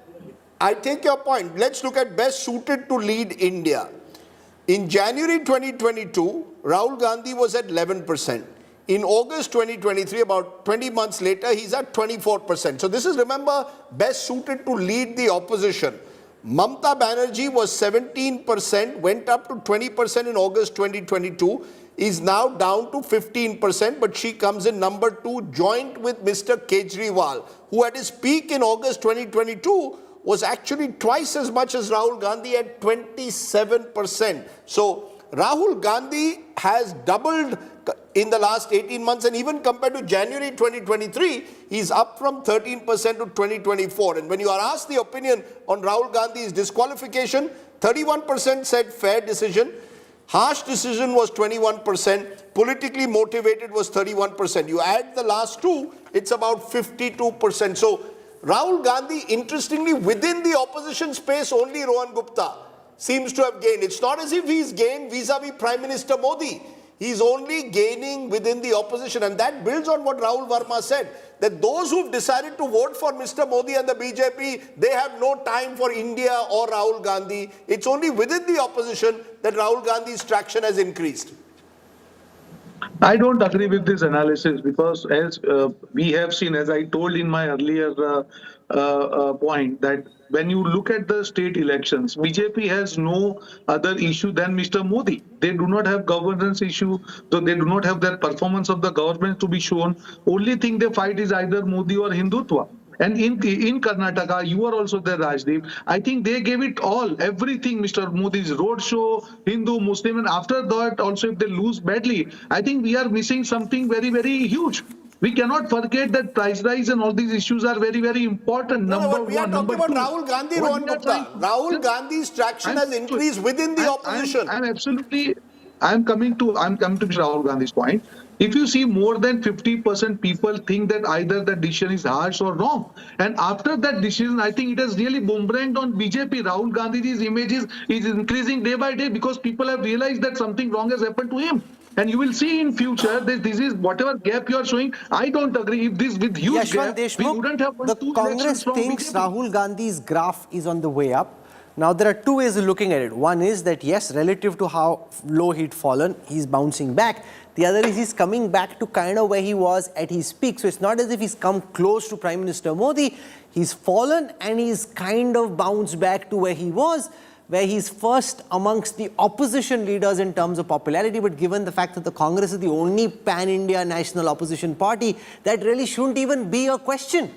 I take your point. Let's look at best suited to lead India. In January 2022, Rahul Gandhi was at 11%. In August 2023, about 20 months later, he's at 24%. So this is, remember, best suited to lead the opposition. Mamta Banerjee was 17%, went up to 20% in August 2022, is now down to 15%, but she comes in number 2, joint with Mr. Kejriwal, who at his peak in August 2022 was actually twice as much as Rahul Gandhi at 27%. So Rahul Gandhi has doubled in the last 18 months, and even compared to January 2023, he's up from 13% to 2024. And when you are asked the opinion on Rahul Gandhi's disqualification, 31% said fair decision, harsh decision was 21%, politically motivated was 31%. You add the last two, it's about 52%. So Rahul Gandhi, interestingly, within the opposition space, only Rohan Gupta seems to have gained. It's not as if he's gained vis-a-vis Prime Minister Modi. He's only gaining within the opposition. And that builds on what Rahul Verma said, that those who've decided to vote for Mr. Modi and the BJP, they have no time for India or Rahul Gandhi. It's only within the opposition that Rahul Gandhi's traction has increased. I don't agree with this analysis because as we have seen, as I told in my earlier point, that when you look at the state elections, BJP has no other issue than Mr. Modi. They do not have governance issue, so they do not have that performance of the government to be shown. Only thing they fight is either Modi or Hindutva. And in Karnataka, you are also there, Rajdeep. I think they gave it all, everything, Mr. Modi's roadshow, Hindu, Muslim, and after that, also if they lose badly, I think we are missing something very, very huge. We cannot forget that price rise and all these issues are very, very important. We are talking about Rahul Gandhi, Rohan Gupta. Rahul Gandhi's traction has increased within the opposition. I'm coming to Mr. Rahul Gandhi's point. If you see, more than 50% people think that either the decision is harsh or wrong. And after that decision, I think it has really boomeranged on BJP. Rahul Gandhi's image is increasing day by day because people have realized that something wrong has happened to him. And you will see in future that this is whatever gap you are showing. I don't agree if this with huge gap, we wouldn't have won the Congress thinks Rahul Gandhi's graph is on the way up. Now, there are two ways of looking at it. One is that, yes, relative to how low he'd fallen, he's bouncing back. The other is he's coming back to kind of where he was at his peak. So it's not as if he's come close to Prime Minister Modi. He's fallen and he's kind of bounced back to where he was, where he's first amongst the opposition leaders in terms of popularity. But given the fact that the Congress is the only pan-India national opposition party, that really shouldn't even be a question.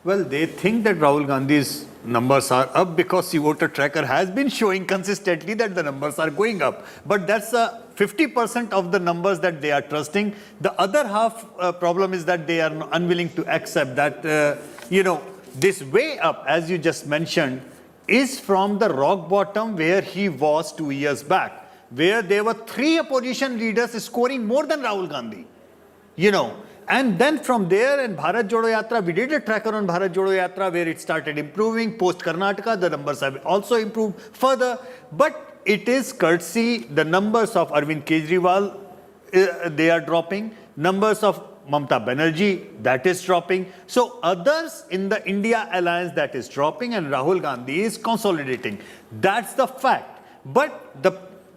Well, they think that Rahul Gandhi's numbers are up because the voter tracker has been showing consistently that the numbers are going up. But that's 50% of the numbers that they are trusting. The other half problem is that they are unwilling to accept that, this way up, as you just mentioned, is from the rock bottom where he was 2 years back, where there were 3 opposition leaders scoring more than Rahul Gandhi, And then from there, in Bharat Jodo Yatra, we did a tracker on Bharat Jodo Yatra where it started improving. Post Karnataka, the numbers have also improved further. But it is courtesy, the numbers of Arvind Kejriwal, they are dropping. Numbers of Mamata Banerjee, that is dropping. So others in the India alliance, that is dropping, and Rahul Gandhi is consolidating. That's the fact. But the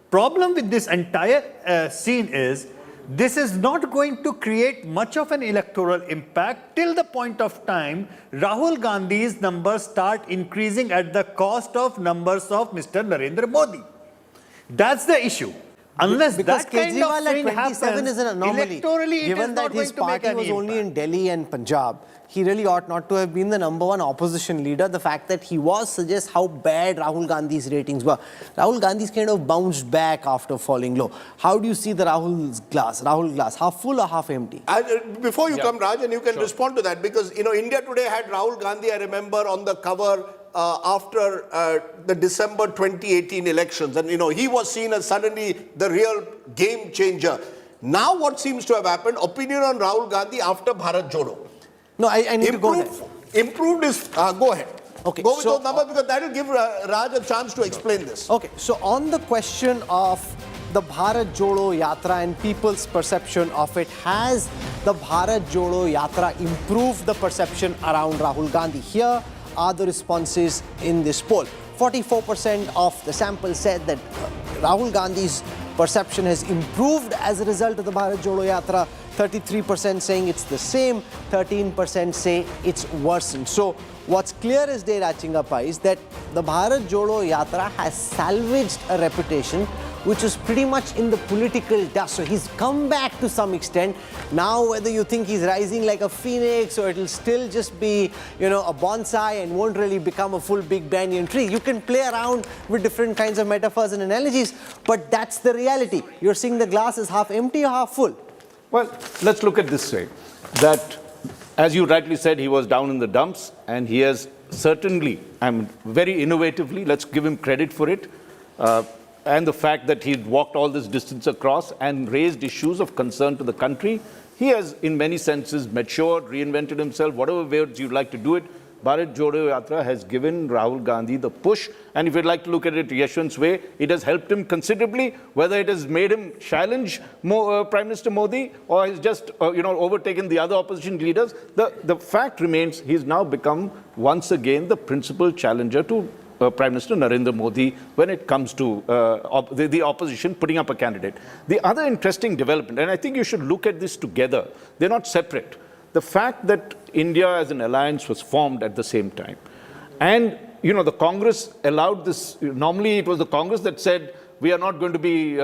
problem with this entire scene is, this is not going to create much of an electoral impact till the point of time Rahul Gandhi's numbers start increasing at the cost of numbers of Mr. Narendra Modi. That's the issue. Unless because that kind Kejriwal of at thing 27 happens, is an anomaly. electorally Given that his party was only in Delhi and Punjab, he really ought not to have been the #1 opposition leader. The fact that he was suggests how bad Rahul Gandhi's ratings were. Rahul Gandhi's kind of bounced back after falling low. How do you see the Rahul glass, half full or half empty? Before you come, Raj, and you can respond to that, because, you know, India Today had Rahul Gandhi, I remember, on the cover after the December 2018 elections. And, you know, he was seen as suddenly the real game changer. Now what seems to have happened, opinion on Rahul Gandhi after Bharat Jodo. No, I need to go there. Improved is, go ahead. Okay, go with those numbers, because that will give Raj a chance to explain this. Okay, so on the question of the Bharat Jodo Yatra and people's perception of it, has the Bharat Jodo Yatra improved the perception around Rahul Gandhi? Here are the responses in this poll. 44% of the sample said that Rahul Gandhi's perception has improved as a result of the Bharat Jodo Yatra. 33% saying it's the same, 13% say it's worsened. So what's clear as day, Rachingappa, is that the Bharat Jodo Yatra has salvaged a reputation which is pretty much in the political dust. So he's come back to some extent. Now, whether you think he's rising like a phoenix or it'll still just be, you know, a bonsai and won't really become a full big banyan tree, you can play around with different kinds of metaphors and analogies, but that's the reality. You're seeing the glass is half empty or half full? Well, let's look at this way, that, as you rightly said, he was down in the dumps, and he has certainly, very innovatively, let's give him credit for it, and the fact that he walked all this distance across and raised issues of concern to the country. He has, in many senses, matured, reinvented himself, whatever words you'd like to do it. Bharat Jodo Yatra has given Rahul Gandhi the push, and if you'd like to look at it Yashwant's way, it has helped him considerably, whether it has made him challenge Prime Minister Modi or has just overtaken the other opposition leaders. The fact remains, he's now become once again the principal challenger to Prime Minister Narendra Modi when it comes to the opposition putting up a candidate. The other interesting development, and I think you should look at this together, they're not separate. The fact that India as an alliance was formed at the same time, and the Congress allowed this. Normally it was the Congress that said we are not going to be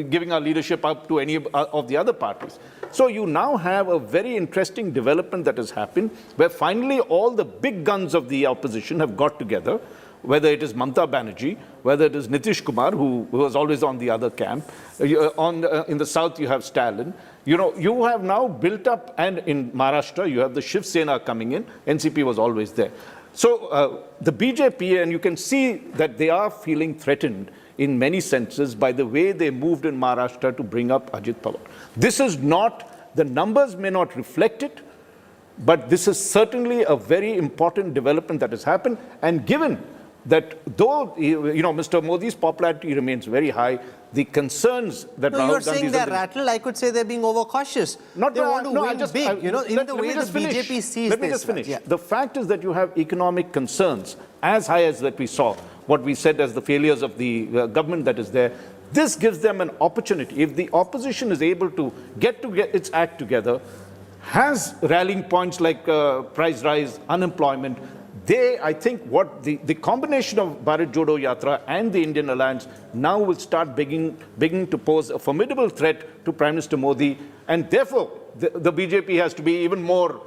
giving our leadership up to any of the other parties. So you now have a very interesting development that has happened, where finally all the big guns of the opposition have got together, whether it is Mamata Banerjee, whether it is Nitish Kumar, who was always on the other camp. In the south, you have Stalin. You have now built up, and in Maharashtra, you have the Shiv Sena coming in. NCP was always there. So the BJP, and you can see that they are feeling threatened in many senses by the way they moved in Maharashtra to bring up Ajit Pawar. This is not, the numbers may not reflect it, but this is certainly a very important development that has happened. And given that though, Mr. Modi's popularity remains very high, the concerns that Rahul Gandhi... You're saying they're rattled. I could say they're being overcautious. They want to win big, in the way the BJP sees this. Let me just finish. Yeah. The fact is that you have economic concerns as high as that we saw, what we said as the failures of the government that is there. This gives them an opportunity. If the opposition is able to get its act together, has rallying points like price rise, unemployment, I think what the combination of Bharat Jodo Yatra and the Indian alliance now will start beginning to pose a formidable threat to Prime Minister Modi, and therefore the BJP has to be even more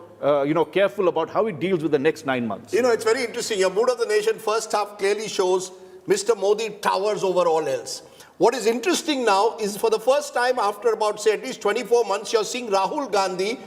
careful about how it deals with the next 9 months. It's very interesting. Your Mood of the Nation first half clearly shows Mr. Modi towers over all else. What is interesting now is, for the first time after about, say, at least 24 months, you're seeing Rahul Gandhi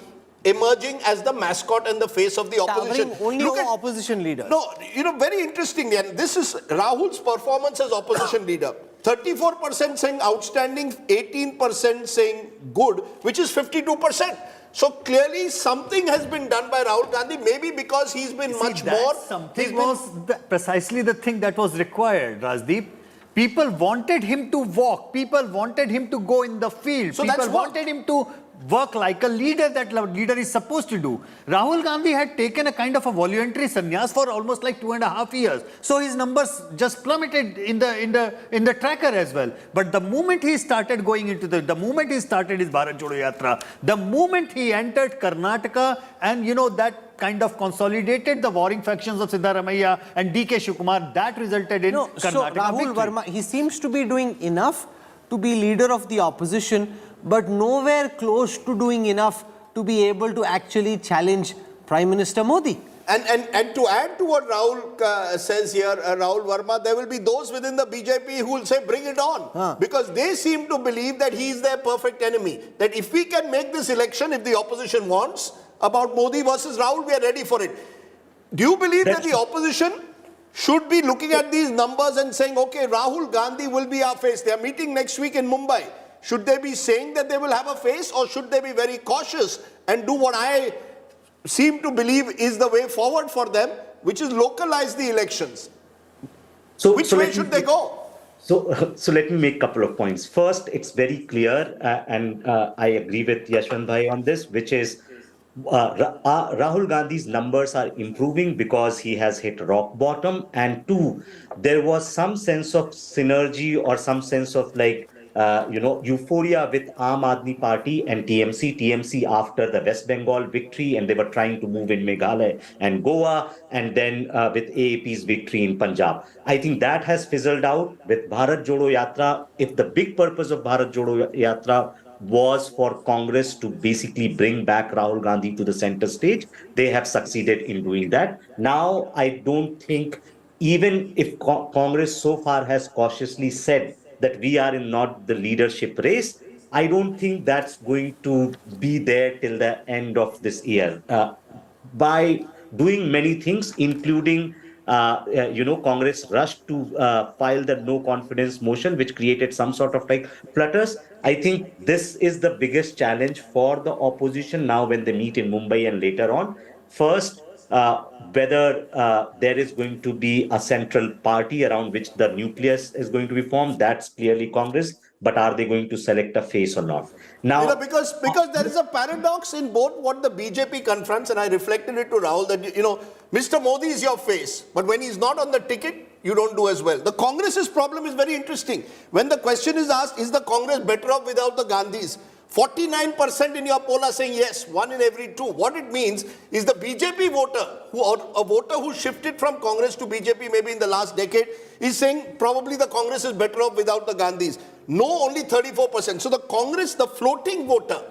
emerging as the mascot and the face of the opposition. Only opposition leaders. No, very interestingly, and this is Rahul's performance as opposition leader. 34% saying outstanding, 18% saying good, which is 52%. So clearly something has been done by Rahul Gandhi, maybe because he's been much more... Something was precisely the thing that was required, Rajdeep. People wanted him to walk. People wanted him to go in the field. So People wanted him to work like a leader that a leader is supposed to do. Rahul Gandhi had taken a kind of a voluntary sannyas for almost like 2.5 years. So his numbers just plummeted in the tracker as well. But the moment he started going into the moment he started his Bharat Jodo Yatra, the moment he entered Karnataka, and that kind of consolidated the warring factions of Siddaramaiah and D.K. Shivakumar, that resulted in Karnataka so Rahul victory. Verma, he seems to be doing enough to be leader of the opposition, but nowhere close to doing enough to be able to actually challenge Prime Minister Modi. And to add to what Rahul says here, Rahul Verma, there will be those within the BJP who will say, bring it on. Because they seem to believe that he is their perfect enemy. That if we can make this election, if the opposition wants, about Modi versus Rahul, we are ready for it. Do you believe that the opposition should be looking at these numbers and saying, okay, Rahul Gandhi will be our face. They are meeting next week in Mumbai. Should they be saying that they will have a face, or should they be very cautious and do what I seem to believe is the way forward for them, which is localize the elections? Which way should they go? So let me make a couple of points. First, it's very clear, and I agree with Yashwant Bhai on this, which is Rahul Gandhi's numbers are improving because he has hit rock bottom. And two, there was some sense of synergy or some sense of euphoria with Aam Aadmi Party and TMC after the West Bengal victory, and they were trying to move in Meghalaya and Goa, and then with AAP's victory in Punjab. I think that has fizzled out with Bharat Jodo Yatra. If the big purpose of Bharat Jodo Yatra was for Congress to basically bring back Rahul Gandhi to the center stage, they have succeeded in doing that. Now, I don't think, even if Congress so far has cautiously said that we are in not the leadership race, I don't think that's going to be there till the end of this year. By doing many things, including Congress rushed to file the no confidence motion, which created some sort of flutters. I think this is the biggest challenge for the opposition now when they meet in Mumbai and later on. First, whether there is going to be a central party around which the nucleus is going to be formed, that's clearly Congress. But are they going to select a face or not? Now, because there is a paradox in both what the BJP confronts, and I reflected it to Rahul that, Mr. Modi is your face, but when he's not on the ticket, you don't do as well. The Congress's problem is very interesting. When the question is asked, is the Congress better off without the Gandhis? 49% in your poll are saying yes, 1 in every 2. What it means is the BJP voter, a voter who shifted from Congress to BJP maybe in the last decade, is saying probably the Congress is better off without the Gandhis. No, only 34%. So the Congress, the floating voter,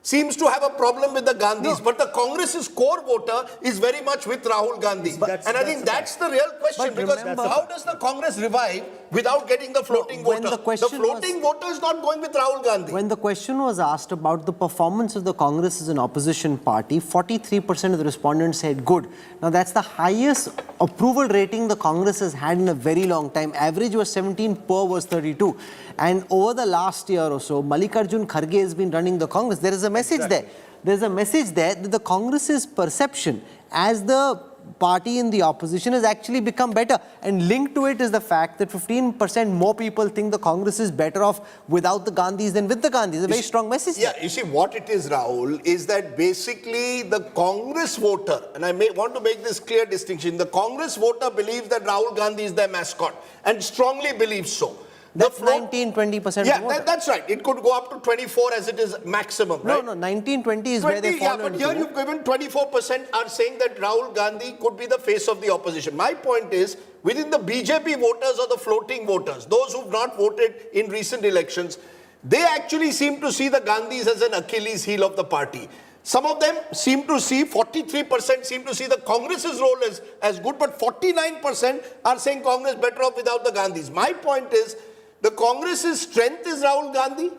seems to have a problem with the Gandhis, but the Congress's core voter is very much with Rahul Gandhi. And I think that's the real question, because how does the Congress revive without getting the floating voter? The floating voter is not going with Rahul Gandhi. When the question was asked about the performance of the Congress as an opposition party, 43% of the respondents said good. Now that's the highest approval rating the Congress has had in a very long time. Average was 17, poor was 32. And over the last year or so, Mallikarjun Kharge has been running the Congress. There is a message there. There's a message there that the Congress's perception as the party in the opposition has actually become better. And linked to it is the fact that 15% more people think the Congress is better off without the Gandhis than with the Gandhis. It's a very strong message. Yeah, you see, what it is, Rahul, is that basically the Congress voter, and I want to make this clear distinction, the Congress voter believes that Rahul Gandhi is their mascot and strongly believes so. That's 19-20%. Yeah, that's right. It could go up to 24 as it is maximum, right? No, 19-20 is where they fall. Yeah, but here you've given 24% are saying that Rahul Gandhi could be the face of the opposition. My point is, within the BJP voters or the floating voters, those who've not voted in recent elections, they actually seem to see the Gandhis as an Achilles heel of the party. Some of them seem to see, 43% seem to see the Congress's role as good, but 49% are saying Congress better off without the Gandhis. My point is, the Congress's strength is Rahul Gandhi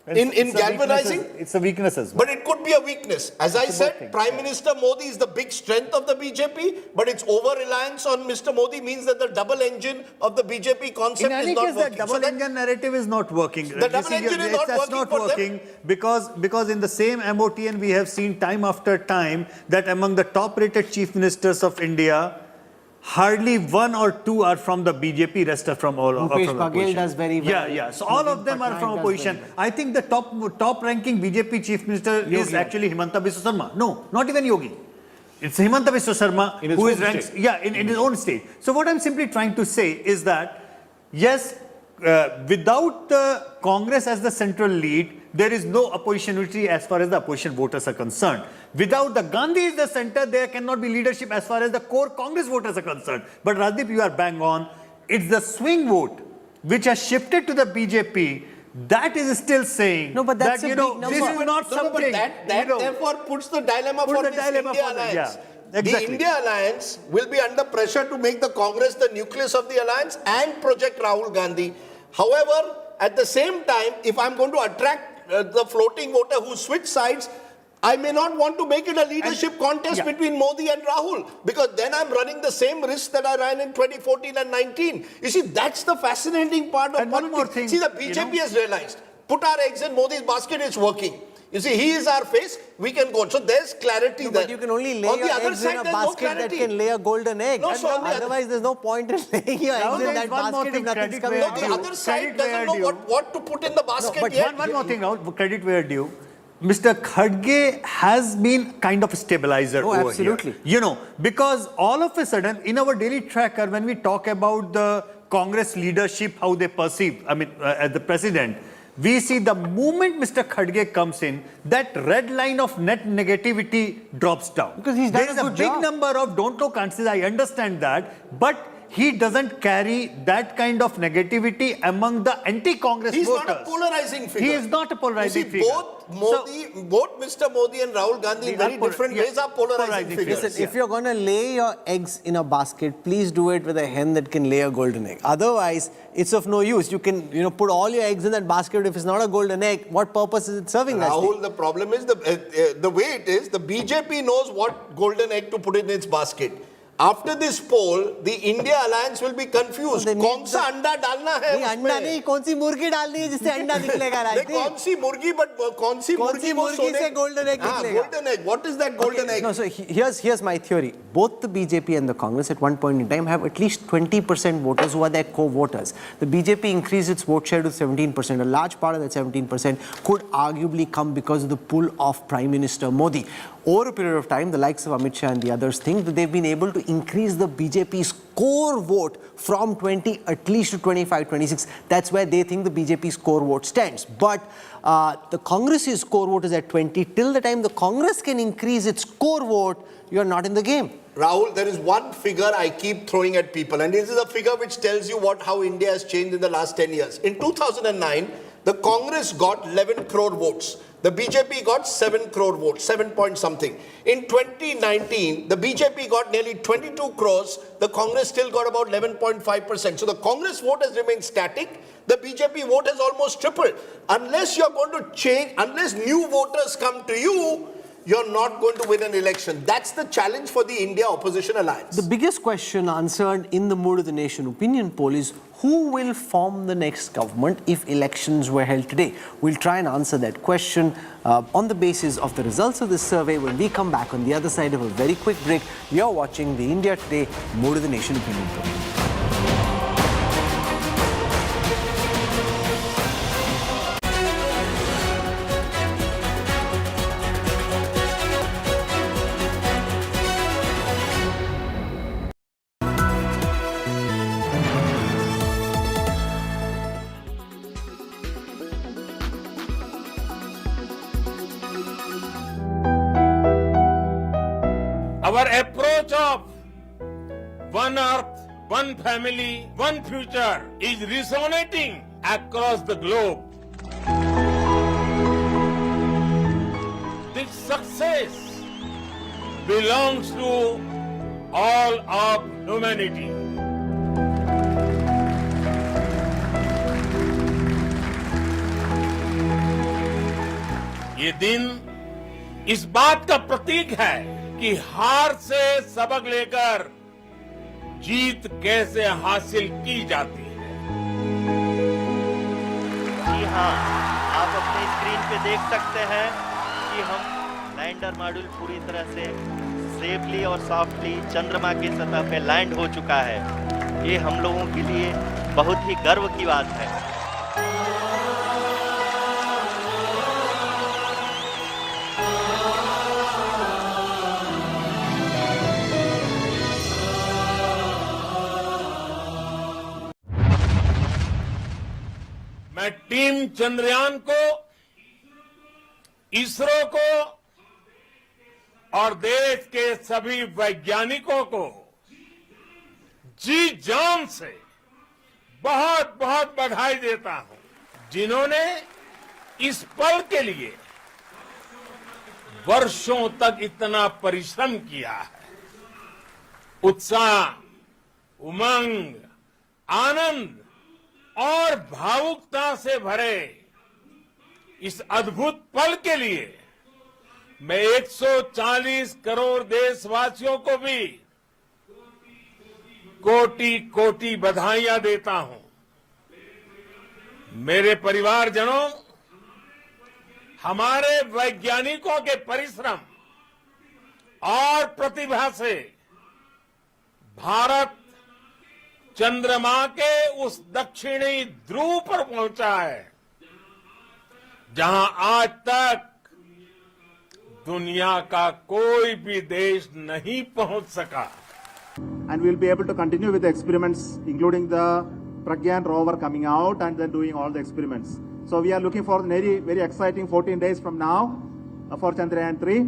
in galvanizing. It's a weakness as well. But it could be a weakness. As I said, Prime Minister Modi is the big strength of the BJP, but its over-reliance on Mr. Modi means that the double engine of the BJP concept is not working. That double engine narrative is not working. The double engine is not working because in the same MOTN we have seen time after time that among the top-rated chief ministers of India, hardly one or two are from the BJP, rest are from all Bhupesh from the Baghel opposition. does very well. Yeah. So all of them are Patnaik from does opposition. very well. I think the top ranking BJP chief minister is actually Himanta Biswa Sarma. No, not even Yogi. It's Himanta Biswa Sarma who is ranked in his own state. So what I'm simply trying to say is that yes, without the Congress as the central lead, there is no opposition unity as far as the opposition voters are concerned. Without the Gandhi is the center, there cannot be leadership as far as the core Congress voters are concerned. But Rajdeep, you are bang on. It's the swing vote which has shifted to the BJP. That is still saying but that's that, a big number. this is not something. That therefore puts the dilemma for this India alliance. Exactly. The India alliance will be under pressure to make the Congress the nucleus of the alliance and project Rahul Gandhi. However, at the same time, if I'm going to attract the floating voter who switch sides, I may not want to make it a leadership contest between Modi and Rahul, because then I'm running the same risk that I ran in 2014 and 19. You see, that's the fascinating part of politics. One more thing, see, the BJP has realized, put our eggs in Modi's basket, it's working. You see, he is our face, we can go. So there's clarity there. But you can only lay on your the other eggs side, in a there's basket that can lay a golden egg. No, so otherwise, there's no point in laying your eggs in that basket if nothing's coming out. The other side doesn't know what to put in the basket but yet. one more thing, Rahul, credit where due. Mr. Khadge has been kind of a stabilizer over absolutely. here. You know, because all of a sudden, in our daily tracker, when we talk about the Congress leadership, how they perceive, as the president, we see the moment Mr. Khadge comes in, that red line of net negativity drops down. Because he's done there is a big job. number of don't know cancers, I understand that, but he doesn't carry that kind of negativity among the anti-Congress He's voters. not a polarizing figure. He is not a polarizing see, figure. Both Mr. Modi and Rahul Gandhi in very different ways are polarizing figures. Listen, if you're going to lay your eggs in a basket, please do it with a hen that can lay a golden egg. Otherwise, it's of no use. You can, put all your eggs in that basket. If it's not a golden egg, what purpose is it serving? Rahul, the problem is the way it is. The BJP knows what golden egg to put in its basket. After this poll, the India alliance will be confused. कौन सा अंडा डालना है उसमें? अंडा नहीं, कौन सी मुर्गी डालनी है जिससे अंडा निकलेगा? कौन सी मुर्गी, but कौन सी मुर्गी से golden egg निकलेगा? Golden egg. What is that golden egg? No, so here's my theory. Both the BJP and the Congress at one point in time have at least 20% voters who are their co-voters. The BJP increased its vote share to 17%. A large part of that 17% could arguably come because of the pull of Prime Minister Modi. Over a period of time, the likes of Amit Shah and the others think that they've been able to increase the BJP's core vote from 20 at least to 25, 26. That's where they think the BJP's core vote stands. But the Congress's core vote is at 20. Till the time the Congress can increase its core vote, you're not in the game. Rahul, there is one figure I keep throwing at people, and this is a figure which tells you how India has changed in the last 10 years. In 2009, the Congress got 11 crore votes. The BJP got 7 crore votes, 7 point something. In 2019, the BJP got nearly 22 crores. The Congress still got about 11.5%. So the Congress vote has remained static. The BJP vote has almost tripled. Unless you're going to change, unless new voters come to you, you're not going to win an election. That's the challenge for the India Opposition Alliance. The biggest question answered in the Mood of the Nation opinion poll is who will form the next government if elections were held today? We'll try and answer that question on the basis of the results of this survey when we come back on the other side of a very quick break. You're watching the India Today Mood of the Nation opinion poll. Our approach of one earth, one family, one future is resonating across the globe. This success belongs to all of humanity. ये दिन इस बात का प्रतीक है कि हार से सबक लेकर जीत कैसे हासिल की जाती है। जी हाँ, आप अपने स्क्रीन पे देख सकते हैं कि हम लैंडर मॉड्यूल पूरी तरह से सेफली और सॉफ्टली चंद्रमा की सतह पे लैंड हो चुका है। ये हम लोगों के लिए बहुत ही गर्व की बात है। मैं टीम चंद्रयान को, इसरो को और देश के सभी वैज्ञानिकों को जी जान से बहुत बहुत बधाई देता हूं, जिन्होंने इस पल के लिए वर्षों तक इतना परिश्रम किया है। उत्साह, उमंग, आनंद और भावुकता से भरे इस अद्भुत पल के लिए मैं 140 करोड़ देशवासियों को भी कोटि कोटि बधाइयां देता हूं। मेरे परिवारजनों, हमारे वैज्ञानिकों के परिश्रम और प्रतिभा से भारत चंद्रमा के उस दक्षिणी ध्रुव पर पहुंचा है, जहां आज तक दुनिया का कोई भी देश नहीं पहुंच सका। And we'll be able to continue with the experiments, including the Pragyan rover coming out and then doing all the experiments. So we are looking for very, very exciting 14 days from now for Chandrayaan 3.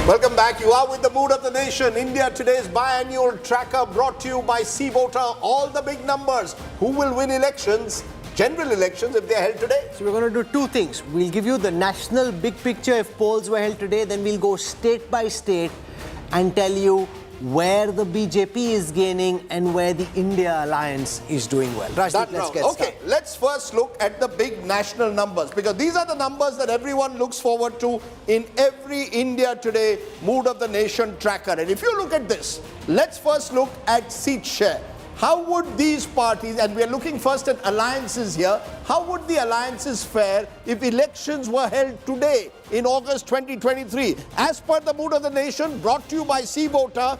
Welcome back. You are with the mood of the nation. India Today's biannual tracker brought to you by CVoter. All the big numbers. Who will win elections? General elections if they are held today. So we're going to do two things. We'll give you the national big picture if polls were held today. Then we'll go state by state and tell you where the BJP is gaining and where the India alliance is doing well. Rajdeep, let's get started. Let's first look at the big national numbers, because these are the numbers that everyone looks forward to in every India Today Mood of the Nation tracker. And if you look at this, let's first look at seat share. How would these parties, and we are looking first at alliances here, how would the alliances fare if elections were held today in August 2023? As per the Mood of the Nation brought to you by CVoter,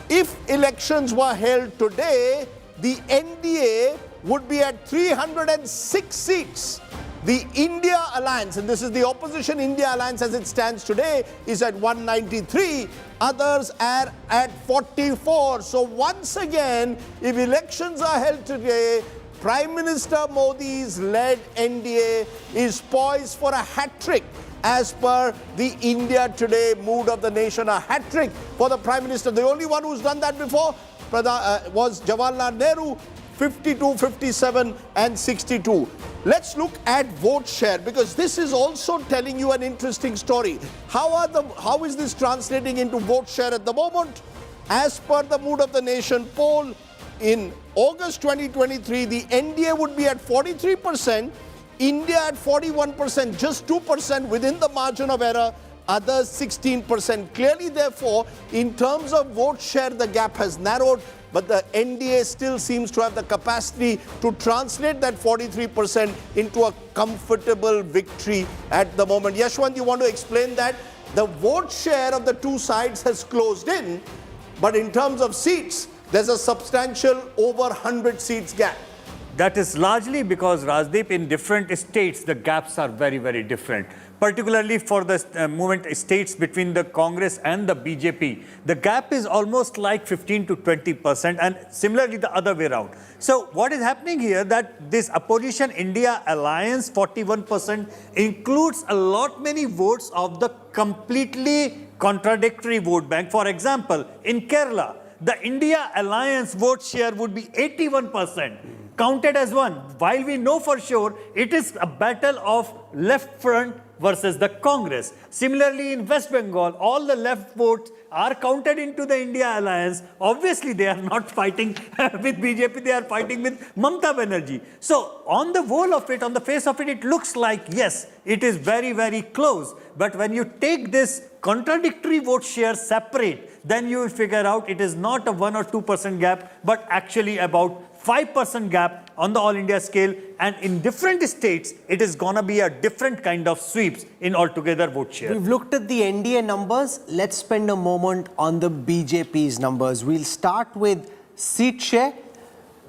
if elections were held today, the NDA would be at 306 seats. The India Alliance, and this is the opposition India Alliance as it stands today, is at 193. Others are at 44. So once again, if elections are held today, Prime Minister Modi's led NDA is poised for a hat-trick. As per the India Today Mood of the Nation, a hat-trick for the Prime Minister. The only one who's done that before was Jawaharlal Nehru, 52, 57 and 62. Let's look at vote share, because this is also telling you an interesting story. How is this translating into vote share at the moment? As per the Mood of the Nation poll, in August 2023, the NDA would be at 43%, India at 41%, just 2% within the margin of error, others 16%. Clearly, therefore, in terms of vote share, the gap has narrowed, but the NDA still seems to have the capacity to translate that 43% into a comfortable victory at the moment. Yashwant, you want to explain that? The vote share of the two sides has closed in, but in terms of seats, there's a substantial over 100 seats gap. That is largely because, Rajdeep, in different states, the gaps are very, very different. Particularly for the movement states between the Congress and the BJP, the gap is almost like 15 to 20%, and similarly the other way around. So what is happening here, that this opposition India alliance 41% includes a lot many votes of the completely contradictory vote bank. For example, in Kerala, the India alliance vote share would be 81%. Counted as one, while we know for sure it is a battle of left front versus the Congress. Similarly, in West Bengal, all the left votes are counted into the India alliance. Obviously, they are not fighting with BJP, they are fighting with Mamata Banerjee. So, on the whole of it, on the face of it, it looks like, yes, it is very, very close. But when you take this contradictory vote share separate, then you will figure out it is not a 1 or 2% gap, but actually about 5% gap on the all India scale, and in different states, it is going to be a different kind of sweeps in altogether vote share. We've looked at the NDA numbers. Let's spend a moment on the BJP's numbers. We'll start with seat share.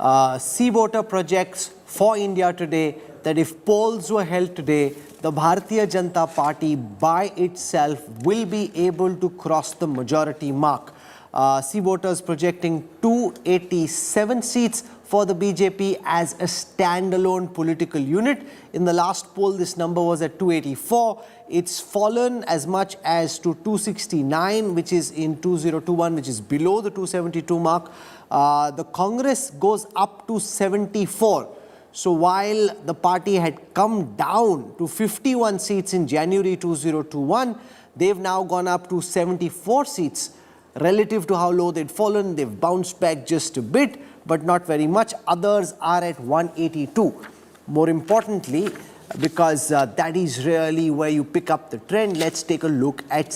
CVoter projects for India Today that if polls were held today, the Bharatiya Janata Party by itself will be able to cross the majority mark. CVoters projecting 287 seats for the BJP as a standalone political unit. In the last poll, this number was at 284. It's fallen as much as to 269, which is in 2021, which is below the 272 mark. The Congress goes up to 74. So while the party had come down to 51 seats in January 2021, they've now gone up to 74 seats. Relative to how low they'd fallen, they've bounced back just a bit, but not very much. Others are at 182. More importantly, because that is really where you pick up the trend, let's take a look at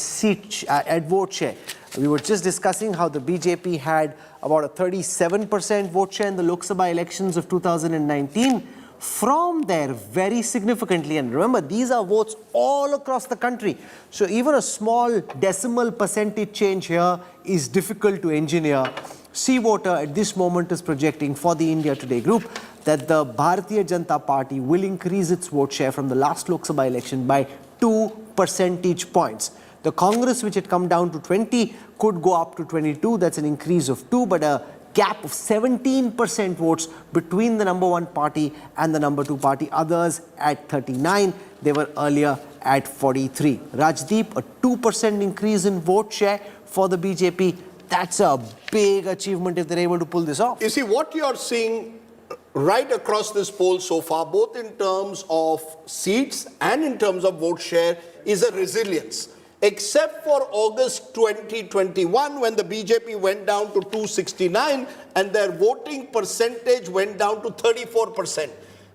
vote share. We were just discussing how the BJP had about a 37% vote share in the Lok Sabha elections of 2019. From there, very significantly, and remember, these are votes all across the country. So even a small decimal percentage change here is difficult to engineer. CVoter at this moment is projecting for the India Today group that the Bharatiya Janata Party will increase its vote share from the last Lok Sabha election by 2 percentage points. The Congress, which had come down to 20, could go up to 22. That's an increase of 2, but a gap of 17% votes between the number 1 party and the number 2 party. Others at 39. They were earlier at 43. Rajdeep, a 2% increase in vote share for the BJP. That's a big achievement if they're able to pull this off. You see, what you're seeing right across this poll so far, both in terms of seats and in terms of vote share, is a resilience. Except for August 2021, when the BJP went down to 269 and their voting percentage went down to 34%.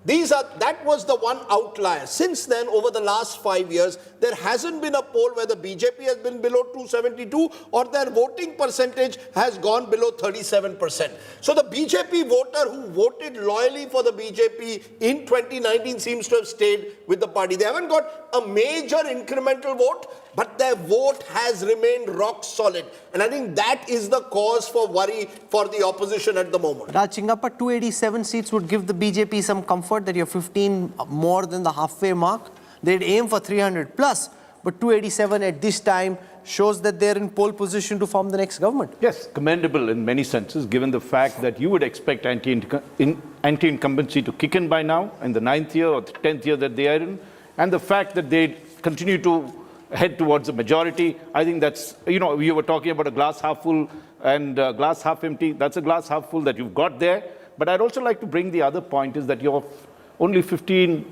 That was the one outlier. Since then, over the last 5 years, there hasn't been a poll where the BJP has been below 272 or their voting percentage has gone below 37%. So the BJP voter who voted loyally for the BJP in 2019 seems to have stayed with the party. They haven't got a major incremental vote, but their vote has remained rock solid. And I think that is the cause for worry for the opposition at the moment. Chingappa, 287 seats would give the BJP some comfort that you're 15 more than the halfway mark. They'd aim for 300 plus, but 287 at this time shows that they're in pole position to form the next government. Yes, commendable in many senses, given the fact that you would expect anti-incumbency to kick in by now, in the 9th year or the 10th year that they are in, and the fact that they continue to head towards a majority. I think that's, you were talking about a glass half full and glass half empty. That's a glass half full that you've got there. But I'd also like to bring the other point is that you're only 15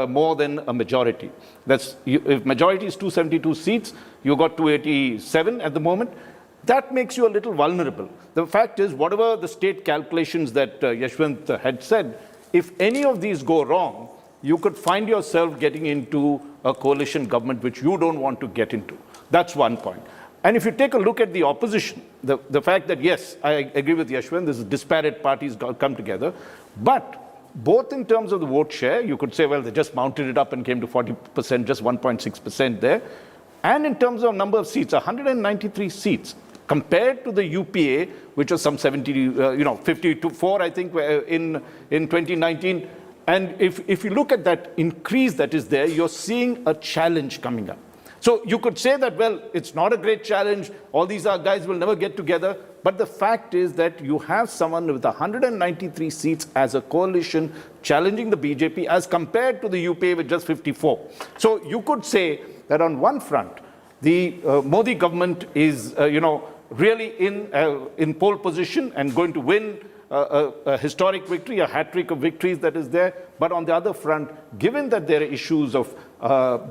more than a majority. If majority is 272 seats, you got 287 at the moment. That makes you a little vulnerable. The fact is, whatever the state calculations that Yashwant had said, if any of these go wrong, you could find yourself getting into a coalition government which you don't want to get into. That's one point. And if you take a look at the opposition, the fact that, yes, I agree with Yashwant, this is disparate parties come together, but both in terms of the vote share, you could say, well, they just mounted it up and came to 40%, just 1.6% there. And in terms of number of seats, 193 seats. compared to the UPA, which was some 54, I think, in 2019. And if you look at that increase that is there, you're seeing a challenge coming up. So you could say that, well, it's not a great challenge. All these guys will never get together. But the fact is that you have someone with 193 seats as a coalition challenging the BJP as compared to the UPA with just 54. So you could say that on one front, the Modi government is, really in pole position and going to win a historic victory, a hat-trick of victories that is there. But on the other front, given that there are issues of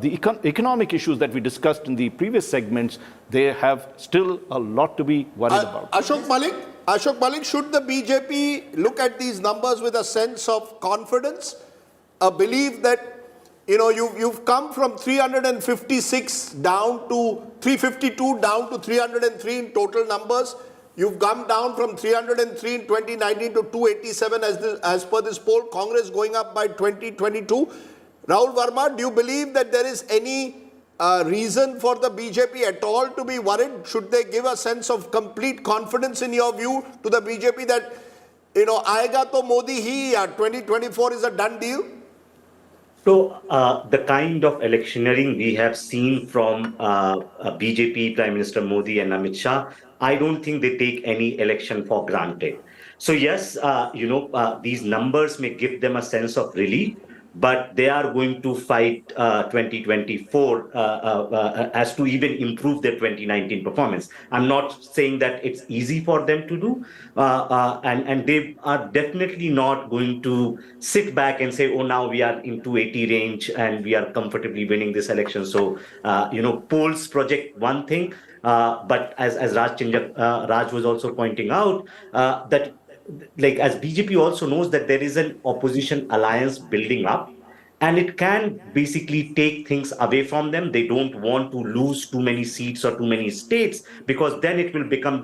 the economic issues that we discussed in the previous segments, they have still a lot to be worried about. Ashok Malik, should the BJP look at these numbers with a sense of confidence, a belief that, you've come from 356 down to 352 down to 303 in total numbers. You've come down from 303 in 2019 to 287 as per this poll. Congress going up by 2022. Rahul Verma, do you believe that there is any reason for the BJP at all to be worried? Should they give a sense of complete confidence in your view to the BJP that, Aayega to Modi hi, 2024 is a done deal? So the kind of electioneering we have seen from BJP, Prime Minister Modi and Amit Shah, I don't think they take any election for granted. So yes, these numbers may give them a sense of relief, but they are going to fight 2024 as to even improve their 2019 performance. I'm not saying that it's easy for them to do, and they are definitely not going to sit back and say, oh, now we are in 280 range and we are comfortably winning this election. So, polls project one thing, but as Raj was also pointing out, that as BJP also knows that there is an opposition alliance building up, and it can basically take things away from them. They don't want to lose too many seats or too many states, because then it will become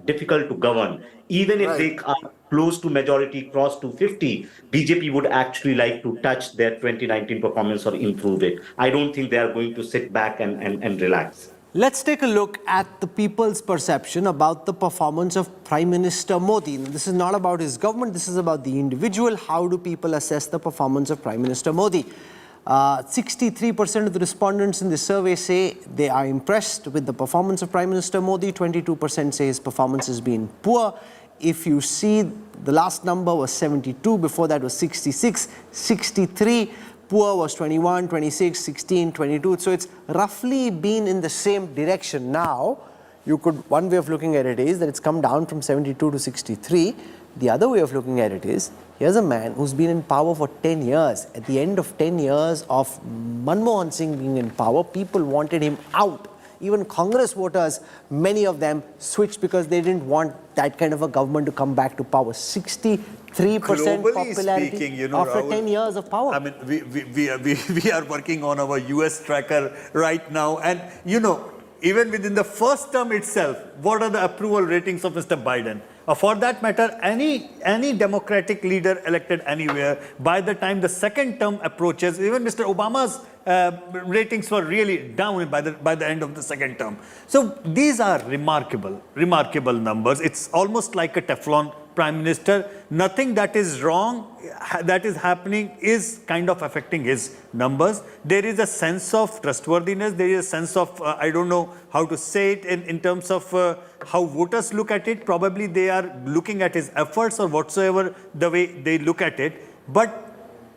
difficult to govern. Even if they are close to majority, cross to 50, BJP would actually like to touch their 2019 performance or improve it. I don't think they are going to sit back and relax. Let's take a look at the people's perception about the performance of Prime Minister Modi. This is not about his government, this is about the individual. How do people assess the performance of Prime Minister Modi? 63% of the respondents in the survey say they are impressed with the performance of Prime Minister Modi. 22% say his performance has been poor. If you see, the last number was 72, before that was 66, 63. Poor was 21, 26, 16, 22. So it's roughly been in the same direction. Now, one way of looking at it is that it's come down from 72 to 63. The other way of looking at it is, here's a man who's been in power for 10 years. At the end of 10 years of Manmohan Singh being in power, people wanted him out. Even Congress voters, many of them switched because they didn't want that kind of a government to come back to power. 63% popularity speaking, after Rahul, 10 years of power. I mean, we are working on our US tracker right now. And, even within the first term itself, what are the approval ratings of Mr. Biden? For that matter, any Democratic leader elected anywhere, by the time the second term approaches, even Mr. Obama's ratings were really down by the end of the second term. So these are remarkable numbers. It's almost like a Teflon Prime Minister. Nothing that is wrong, that is happening, is kind of affecting his numbers. There is a sense of trustworthiness. There is a sense of, I don't know how to say it in terms of how voters look at it. Probably they are looking at his efforts or whatsoever the way they look at it. But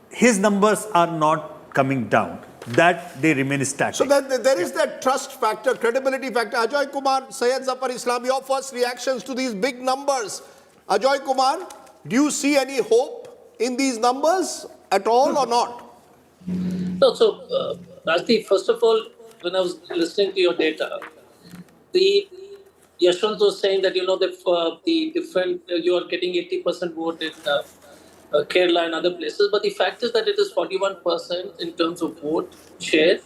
his numbers are not coming down. That they remain static. So there is that trust factor, credibility factor. Ajoy Kumar, Syed Zafar Islam, your first reactions to these big numbers. Ajoy Kumar, do you see any hope in these numbers at all or not? No, so Rajdeep, first of all, when I was listening to your data, the Yashwant was saying that, the different, you are getting 80% vote in Kerala and other places, but the fact is that it is 41% in terms of vote share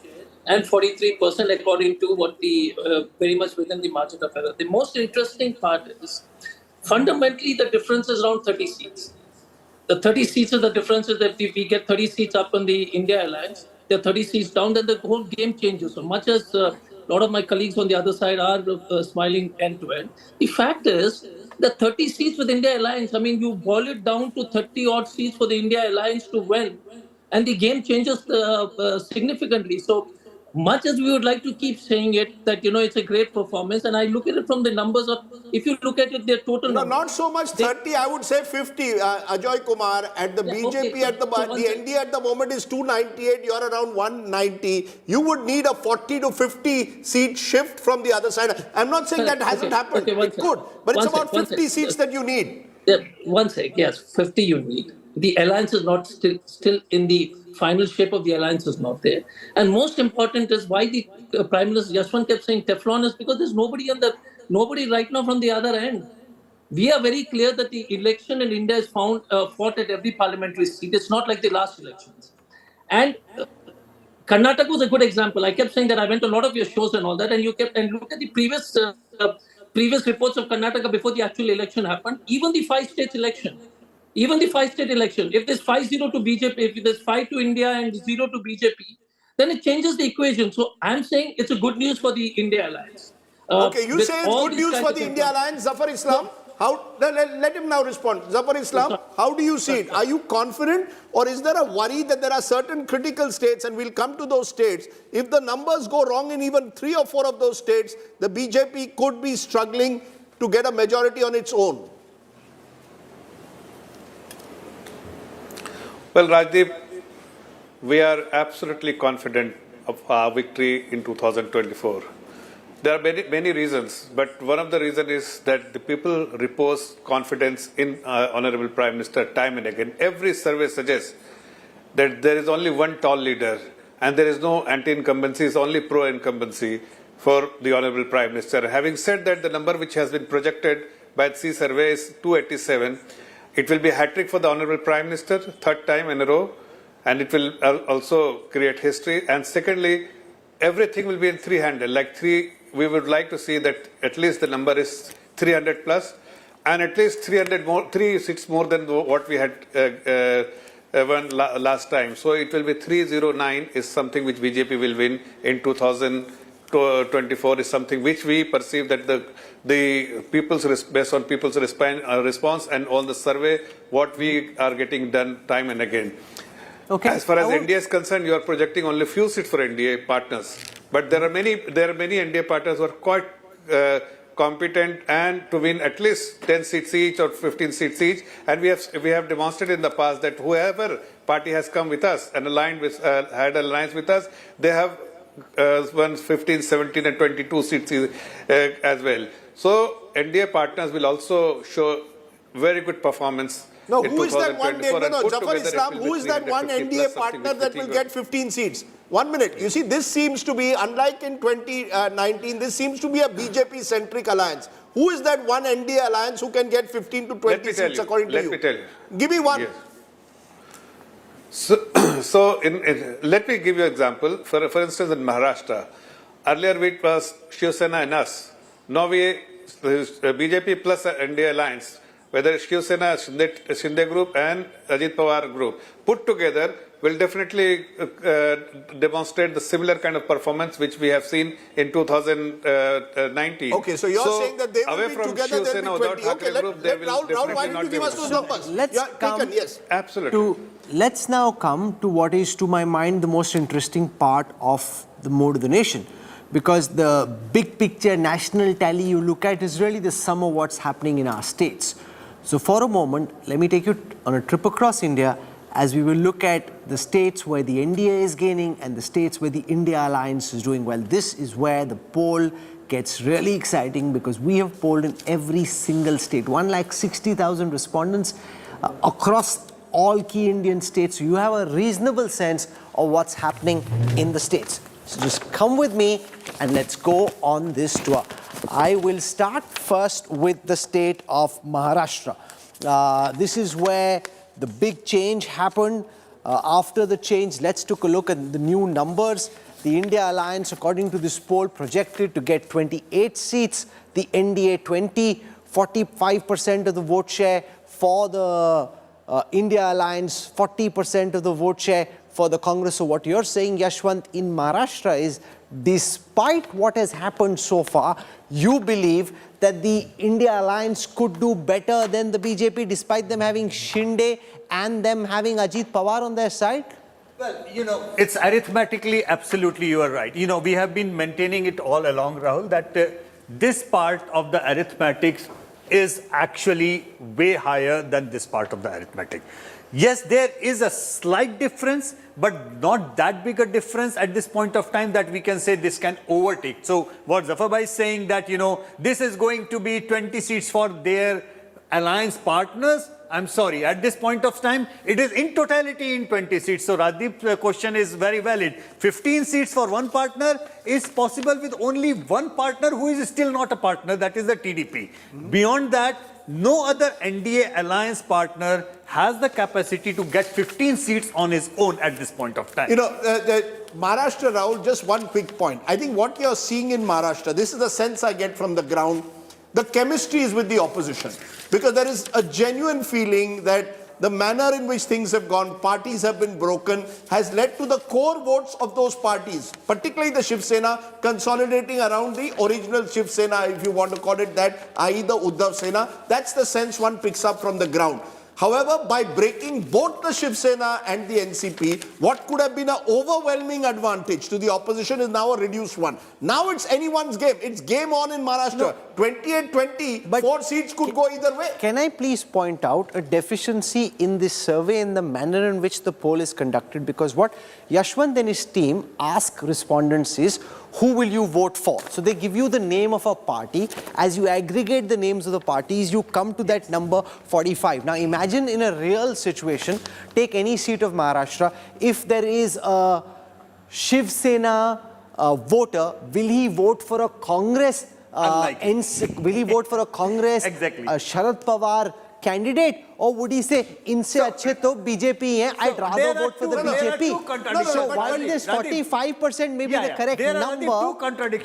and 43% according to what the very much within the margin of error. The most interesting part is fundamentally the difference is around 30 seats. The 30 seats is the difference is that if we get 30 seats up on the India alliance, there are 30 seats down, then the whole game changes. So much as a lot of my colleagues on the other side are smiling end to end. The fact is that 30 seats with India Alliance, I mean, you boil it down to 30 odd seats for the India Alliance to win, and the game changes significantly. So much as we would like to keep saying it, that, it's a great performance, and I look at it from the numbers of, if you look at it, their total numbers. Not so much 30, I would say 50. Ajay Kumar, at the BJP, okay. at the NDA at the moment is 298, you're around 190. You would need a 40 to 50 seat shift from the other side. I'm not saying that hasn't happened. It could, but it's about 50 seats that you need. Yeah, one sec, yes, 50 you need. The alliance is not still in the final shape of the alliance is not there. And most important is why the Prime Minister Yashwant kept saying Teflon is because there's nobody right now from the other end. We are very clear that the election in India is fought at every parliamentary seat. It's not like the last elections. And Karnataka was a good example. I kept saying that I went to a lot of your shows and all that, and look at the previous reports of Karnataka before the actual election happened. Even the five-state election, if there's 5-0 to BJP, if there's 5 to India and 0 to BJP, then it changes the equation. So I'm saying it's a good news for the India Alliance. Okay, you say it's good news for the India Alliance. Zafar Islam, let him now respond. Zafar Islam, how do you see it? Are you confident, or is there a worry that there are certain critical states, and we'll come to those states, if the numbers go wrong in even 3 or 4 of those states, the BJP could be struggling to get a majority on its own? Well, Rajdeep, we are absolutely confident of our victory in 2024. There are many reasons, but one of the reasons is that the people repose confidence in Honorable Prime Minister time and again. Every survey suggests that there is only one tall leader and there is no anti-incumbency, it's only pro-incumbency for the Honorable Prime Minister. Having said that, the number which has been projected by the C survey is 287. It will be a hat-trick for the Honorable Prime Minister, 3rd time in a row, and it will also create history. And secondly, everything will be in 300, we would like to see that at least the number is 300 plus, and at least 3 seats more than what we had won last time. So it will be 309 is something which BJP will win in 2024, is something which we perceive that the people's, based on people's response and all the survey, what we are getting done time and again. Okay. As far as NDA is concerned, you are projecting only few seats for NDA partners, but there are many NDA partners who are quite competent and to win at least 10 seats each or 15 seats each. And we have demonstrated in the past that whoever party has come with us and aligned with had alliance with us, they have won 15, 17, and 22 seats as well. So NDA partners will also show very good performance. No, who is that one? Jafar Islam, who is that one NDA partner that will get 15 seats? 1 minute. You see, this seems to be, unlike in 2019, this seems to be a BJP-centric alliance. Who is that one NDA alliance who can get 15 to 20 seats according to you? Let me tell you. Give me one. Yes. So let me give you an example. For instance, in Maharashtra, earlier it was Shiv Sena and us. Now BJP plus NDA alliance, whether Shiv Sena, Shinde group and Ajit Pawar group put together, will definitely demonstrate the similar kind of performance which we have seen in 2019. Okay, so you're saying that they will be together, they'll be 20. Okay, Rahul, why don't you give us those numbers? Let's now come to what is, to my mind, the most interesting part of the mood of the nation. Because the big picture national tally you look at is really the sum of what's happening in our states. So for a moment, let me take you on a trip across India as we will look at the states where the NDA is gaining and the states where the India Alliance is doing well. This is where the poll gets really exciting because we have polled in every single state. 160,000 respondents across all key Indian states. So you have a reasonable sense of what's happening in the states. So just come with me and let's go on this tour. I will start first with the state of Maharashtra. This is where the big change happened. After the change, let's take a look at the new numbers. The India Alliance, according to this poll, projected to get 28 seats. The NDA 20, 45% of the vote share for the India Alliance, 40% of the vote share for the Congress. So what you're saying, Yashwant, in Maharashtra is despite what has happened so far, you believe that the India alliance could do better than the BJP, despite them having Shinde and them having Ajit Pawar on their side? Well, it's arithmetically, absolutely, you are right. We have been maintaining it all along, Rahul, that this part of the arithmetics is actually way higher than this part of the arithmetic. Yes, there is a slight difference, but not that big a difference at this point of time that we can say this can overtake. So what Zafar Bhai is saying that, this is going to be 20 seats for their alliance partners. I'm sorry, at this point of time, it is in totality in 20 seats. So Rajdeep's question is very valid. 15 seats for one partner is possible with only one partner who is still not a partner, that is the TDP. Beyond that, no other NDA alliance partner has the capacity to get 15 seats on his own at this point of time. Maharashtra, Rahul, just one quick point. I think what you're seeing in Maharashtra, this is the sense I get from the ground, the chemistry is with the opposition. Because there is a genuine feeling that the manner in which things have gone, parties have been broken, has led to the core votes of those parties, particularly the Shiv Sena, consolidating around the original Shiv Sena, if you want to call it that, i.e. the Uddhav Sena. That's the sense one picks up from the ground. However, by breaking both the Shiv Sena and the NCP, what could have been an overwhelming advantage to the opposition is now a reduced one. Now it's anyone's game. It's game on in Maharashtra. 28-20, 4 seats could go either way. Can I please point out a deficiency in this survey in the manner in which the poll is conducted? Because what Yashwant and his team ask respondents is, who will you vote for? So they give you the name of a party. As you aggregate the names of the parties, you come to that number 45. Now imagine in a real situation, take any seat of Maharashtra, if there is a Shiv Sena voter, will he vote for a Congress? Will he vote for a Congress, Sharad Pawar candidate, or would he say, inse achhe to BJP hai, I'd rather vote for the BJP? So while this 45% may be the correct number,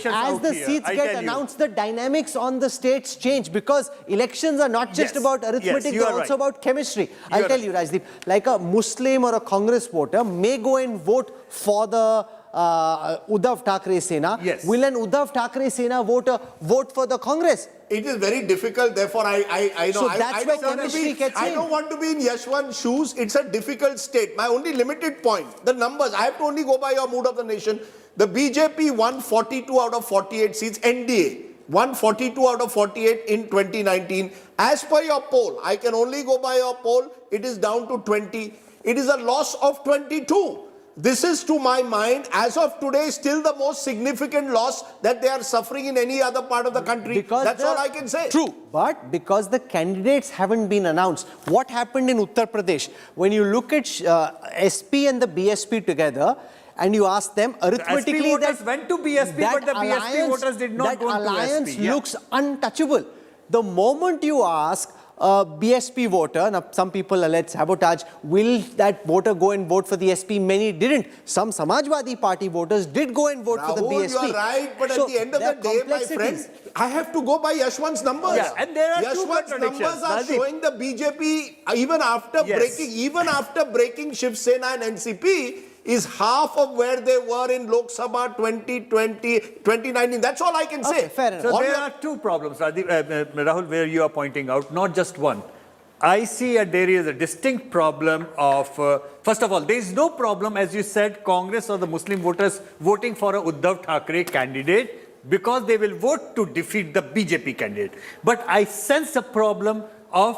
as the seats get announced, the dynamics on the states change, because elections are not just about arithmetic, they're also about chemistry. I'll tell you, Rajdeep, like a Muslim or a Congress voter may go and vote for the Uddhav Thackeray Sena. Will an Uddhav Thackeray Sena voter vote for the Congress? It is very difficult, therefore I know. So that's where chemistry gets in. I don't want to be in Yashwant's shoes. It's a difficult state. My only limited point, the numbers, I have to only go by your mood of the nation. The BJP won 42 out of 48 seats, NDA won 42 out of 48 in 2019. As per your poll, I can only go by your poll, it is down to 20. It is a loss of 22. This is, to my mind, as of today, still the most significant loss that they are suffering in any other part of the country. That's all I can say. True, but because the candidates haven't been announced. What happened in Uttar Pradesh? When you look at SP and the BSP together, and you ask them arithmetically, the SP voters went to BSP, but the BSP voters did not go to SP. That alliance looks untouchable. The moment you ask a BSP voter, now some people allege sabotage, will that voter go and vote for the SP? Many didn't. Some Samajwadi Party voters did go and vote for the BSP. You are right, but at the end of the day, my friend, I have to go by Yashwant's numbers. And there are Yashwant's numbers are showing the BJP, even after breaking Shiv Sena and NCP, is half of where they were in Lok Sabha 2019. That's all I can say. Fair enough. So there are two problems, Rahul, where you are pointing out, not just one. I see there is a distinct problem of, first of all, there is no problem, as you said, Congress or the Muslim voters voting for a Uddhav Thackeray candidate, because they will vote to defeat the BJP candidate. But I sense a problem of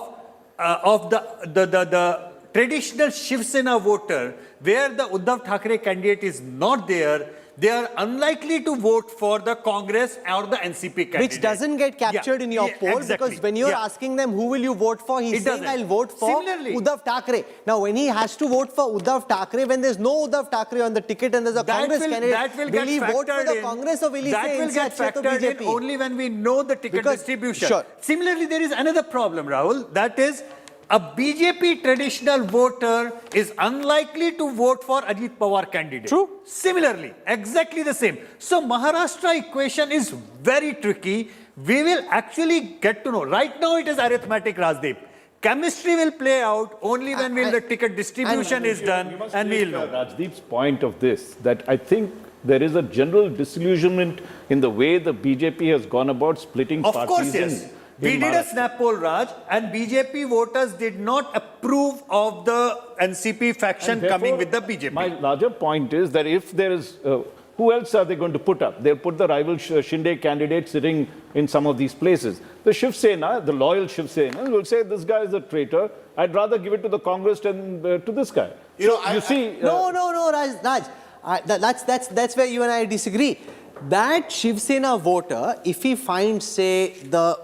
the traditional Shiv Sena voter, where the Uddhav Thackeray candidate is not there, they are unlikely to vote for the Congress or the NCP candidate. Which doesn't get captured in your poll, because when you're asking them who will you vote for, he's saying I'll vote for Uddhav Thackeray. Now when he has to vote for Uddhav Thackeray, when there's no Uddhav Thackeray on the ticket and there's a Congress candidate, will he vote for the Congress or will he say will get factored in only when we know the ticket distribution. Similarly, there is another problem, Rahul, that is, a BJP traditional voter is unlikely to vote for Ajit Pawar candidate. True. Similarly, exactly the same. So Maharashtra equation is very tricky. We will actually get to know. Right now it is arithmetic, Rajdeep. Chemistry will play out only when the ticket distribution is done, and we'll know. Rajdeep's point of this, that I think there is a general disillusionment in the way the BJP has gone about splitting Of parties. course, yes. We did a Maharashtra. snap poll, Raj, and BJP voters did not approve of the NCP faction And coming therefore, with the BJP. My larger point is that if there is, who else are they going to put up? They'll put the rival Shinde candidate sitting in some of these places. The Shiv Sena, the loyal Shiv Sena, will say this guy is a traitor. I'd rather give it to the Congress than to this guy. No, Raj. That's where you and I disagree. That Shiv Sena voter, if he finds, say, the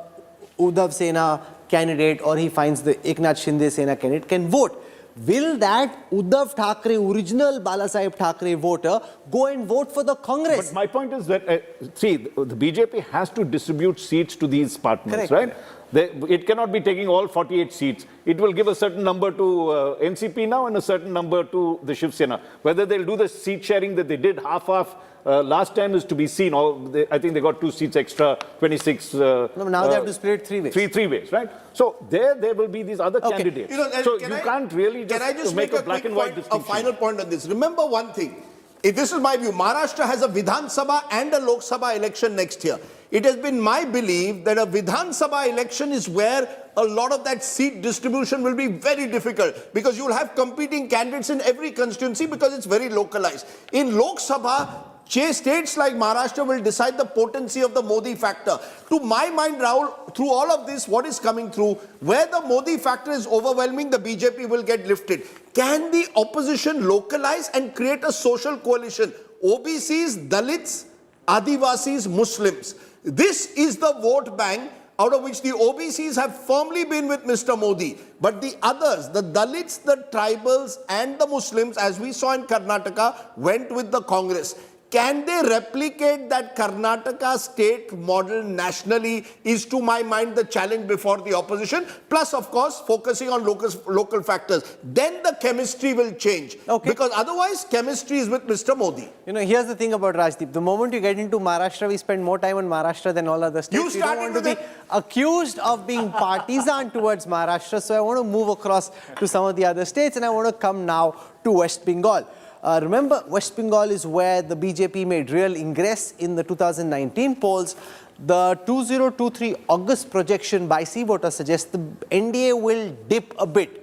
Uddhav Sena candidate or he finds the Eknath Shinde Sena candidate, can vote. Will that Uddhav Thackeray, original Balasaheb Thackeray voter, go and vote for the Congress? But my point is that, see, the BJP has to distribute seats to these partners, right? It cannot be taking all 48 seats. It will give a certain number to NCP now and a certain number to the Shiv Sena. Whether they'll do the seat sharing that they did half-half last time is to be seen. I think they got 2 seats extra, 26. No, now they have to split it 3 ways. Three ways, right? So there will be these other candidates. So you can't really just make a black and white distinction. A final point on this. Remember one thing. This is my view. Maharashtra has a Vidhan Sabha and a Lok Sabha election next year. It has been my belief that a Vidhan Sabha election is where a lot of that seat distribution will be very difficult because you will have competing candidates in every constituency because it's very localized. In Lok Sabha, states like Maharashtra will decide the potency of the Modi factor. To my mind, Rahul, through all of this, what is coming through, where the Modi factor is overwhelming, the BJP will get lifted. Can the opposition localize and create a social coalition? OBCs, Dalits, Adivasis, Muslims. This is the vote bank out of which the OBCs have firmly been with Mr. Modi. But the others, the Dalits, the tribals and the Muslims, as we saw in Karnataka, went with the Congress. Can they replicate that Karnataka state model nationally is, to my mind, the challenge before the opposition. Plus, of course, focusing on local factors. Then the chemistry will change. Because otherwise, chemistry is with Mr. Modi. You know, here's the thing about Rajdeep. The moment you get into Maharashtra, we spend more time on Maharashtra than all other states. You don't want to be accused of being partisan towards Maharashtra. So I want to move across to some of the other states and I want to come now to West Bengal. Remember, West Bengal is where the BJP made real ingress in the 2019 polls. The 2023 August projection by CVoter suggests the NDA will dip a bit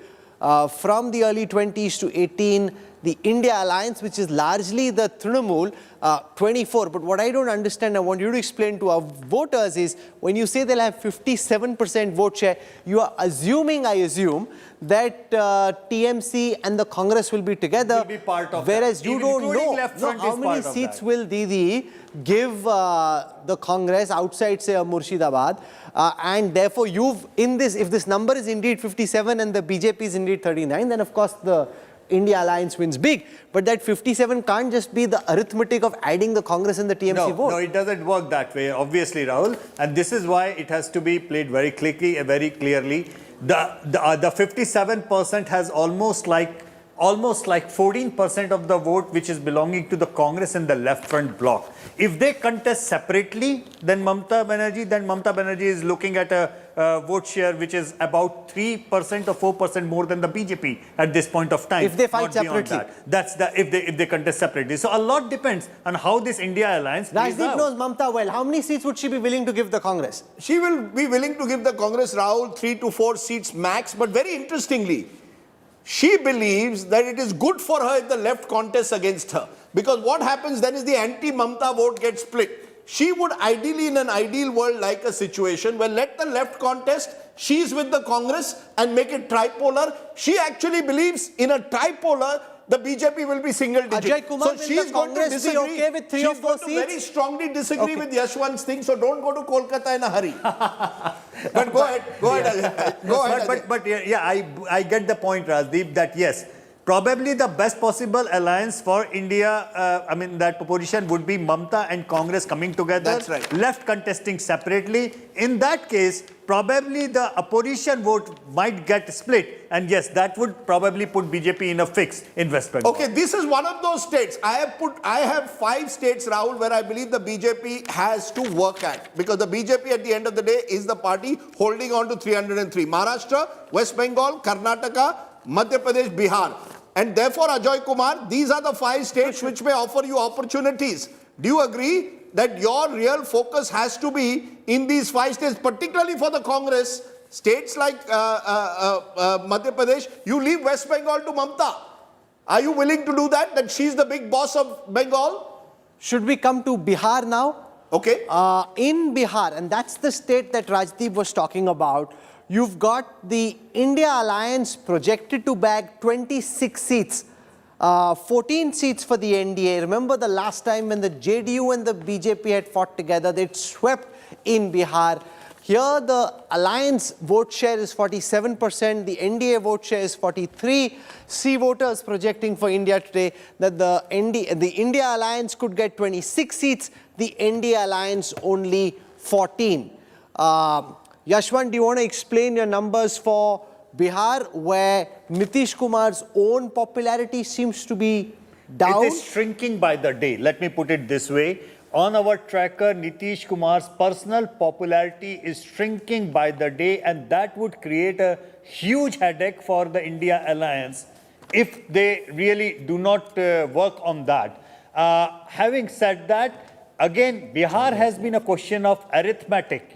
from the early 20s to 18. The India Alliance, which is largely the Trinamool, 24. But what I don't understand, I want you to explain to our voters is, when you say they'll have 57% vote share, you are assuming, I assume, that TMC and the Congress will be together. Will be part of whereas that. you don't know how many part of seats that. will Didi give the Congress outside, say, Murshidabad. And therefore, if this number is indeed 57 and the BJP is indeed 39, then of course the India Alliance wins big. But that 57 can't just be the arithmetic of adding the Congress and the TMC vote. No, it doesn't work that way, obviously, Rahul. And this is why it has to be played very clearly. The 57% has almost like 14% of the vote which is belonging to the Congress and the left front bloc. If they contest separately, then Mamata Banerjee is looking at a vote share which is about 3% or 4% more than the BJP at this point of time. If they fight separately. That's if they contest separately. So a lot depends on how this India alliance plays Rajdeep out. knows Mamata well. How many seats would she be willing to give the Congress? She will be willing to give the Congress, Rahul, 3 to 4 seats max. But very interestingly, she believes that it is good for her if the left contests against her. Because what happens then is the anti-Mamata vote gets split. She would ideally, in an ideal world, like a situation where let the left contest, she is with the Congress and make it tripolar. She actually believes in a tripolar, the BJP will be single digit. Ajay Kumar, so she's going to disagree. Be okay with 3 or 4 seats? Very strongly disagree with Yashwant's thing. So don't go to Kolkata in a hurry. But go ahead. But I get the point, Rajdeep, that yes, probably the best possible alliance for India, that position would be Mamata and Congress coming together. That's right. Left contesting separately. In that case, probably the opposition vote might get split. And yes, that would probably put BJP in a fix in West Bengal. Okay, this is one of those states. I have 5 states, Rahul, where I believe the BJP has to work at. Because the BJP at the end of the day is the party holding on to 303. Maharashtra, West Bengal, Karnataka, Madhya Pradesh, Bihar. And therefore, Ajay Kumar, these are the 5 states which may offer you opportunities. Do you agree that your real focus has to be in these 5 states, particularly for the Congress, states like Madhya Pradesh? You leave West Bengal to Mamata. Are you willing to do that? That she's the big boss of Bengal? Should we come to Bihar now? Okay. In Bihar, and that's the state that Rajdeep was talking about, you've got the India Alliance projected to bag 26 seats, 14 seats for the NDA. Remember the last time when the JDU and the BJP had fought together, they'd swept in Bihar. Here the alliance vote share is 47%, the NDA vote share is 43%. See voters projecting for India Today that the India Alliance could get 26 seats, the NDA Alliance only 14. Yashwant, do you want to explain your numbers for Bihar, where Nitish Kumar's own popularity seems to be down? It is shrinking by the day. Let me put it this way. On our tracker, Nitish Kumar's personal popularity is shrinking by the day, and that would create a huge headache for the India Alliance if they really do not work on that. Having said that, again, Bihar has been a question of arithmetic,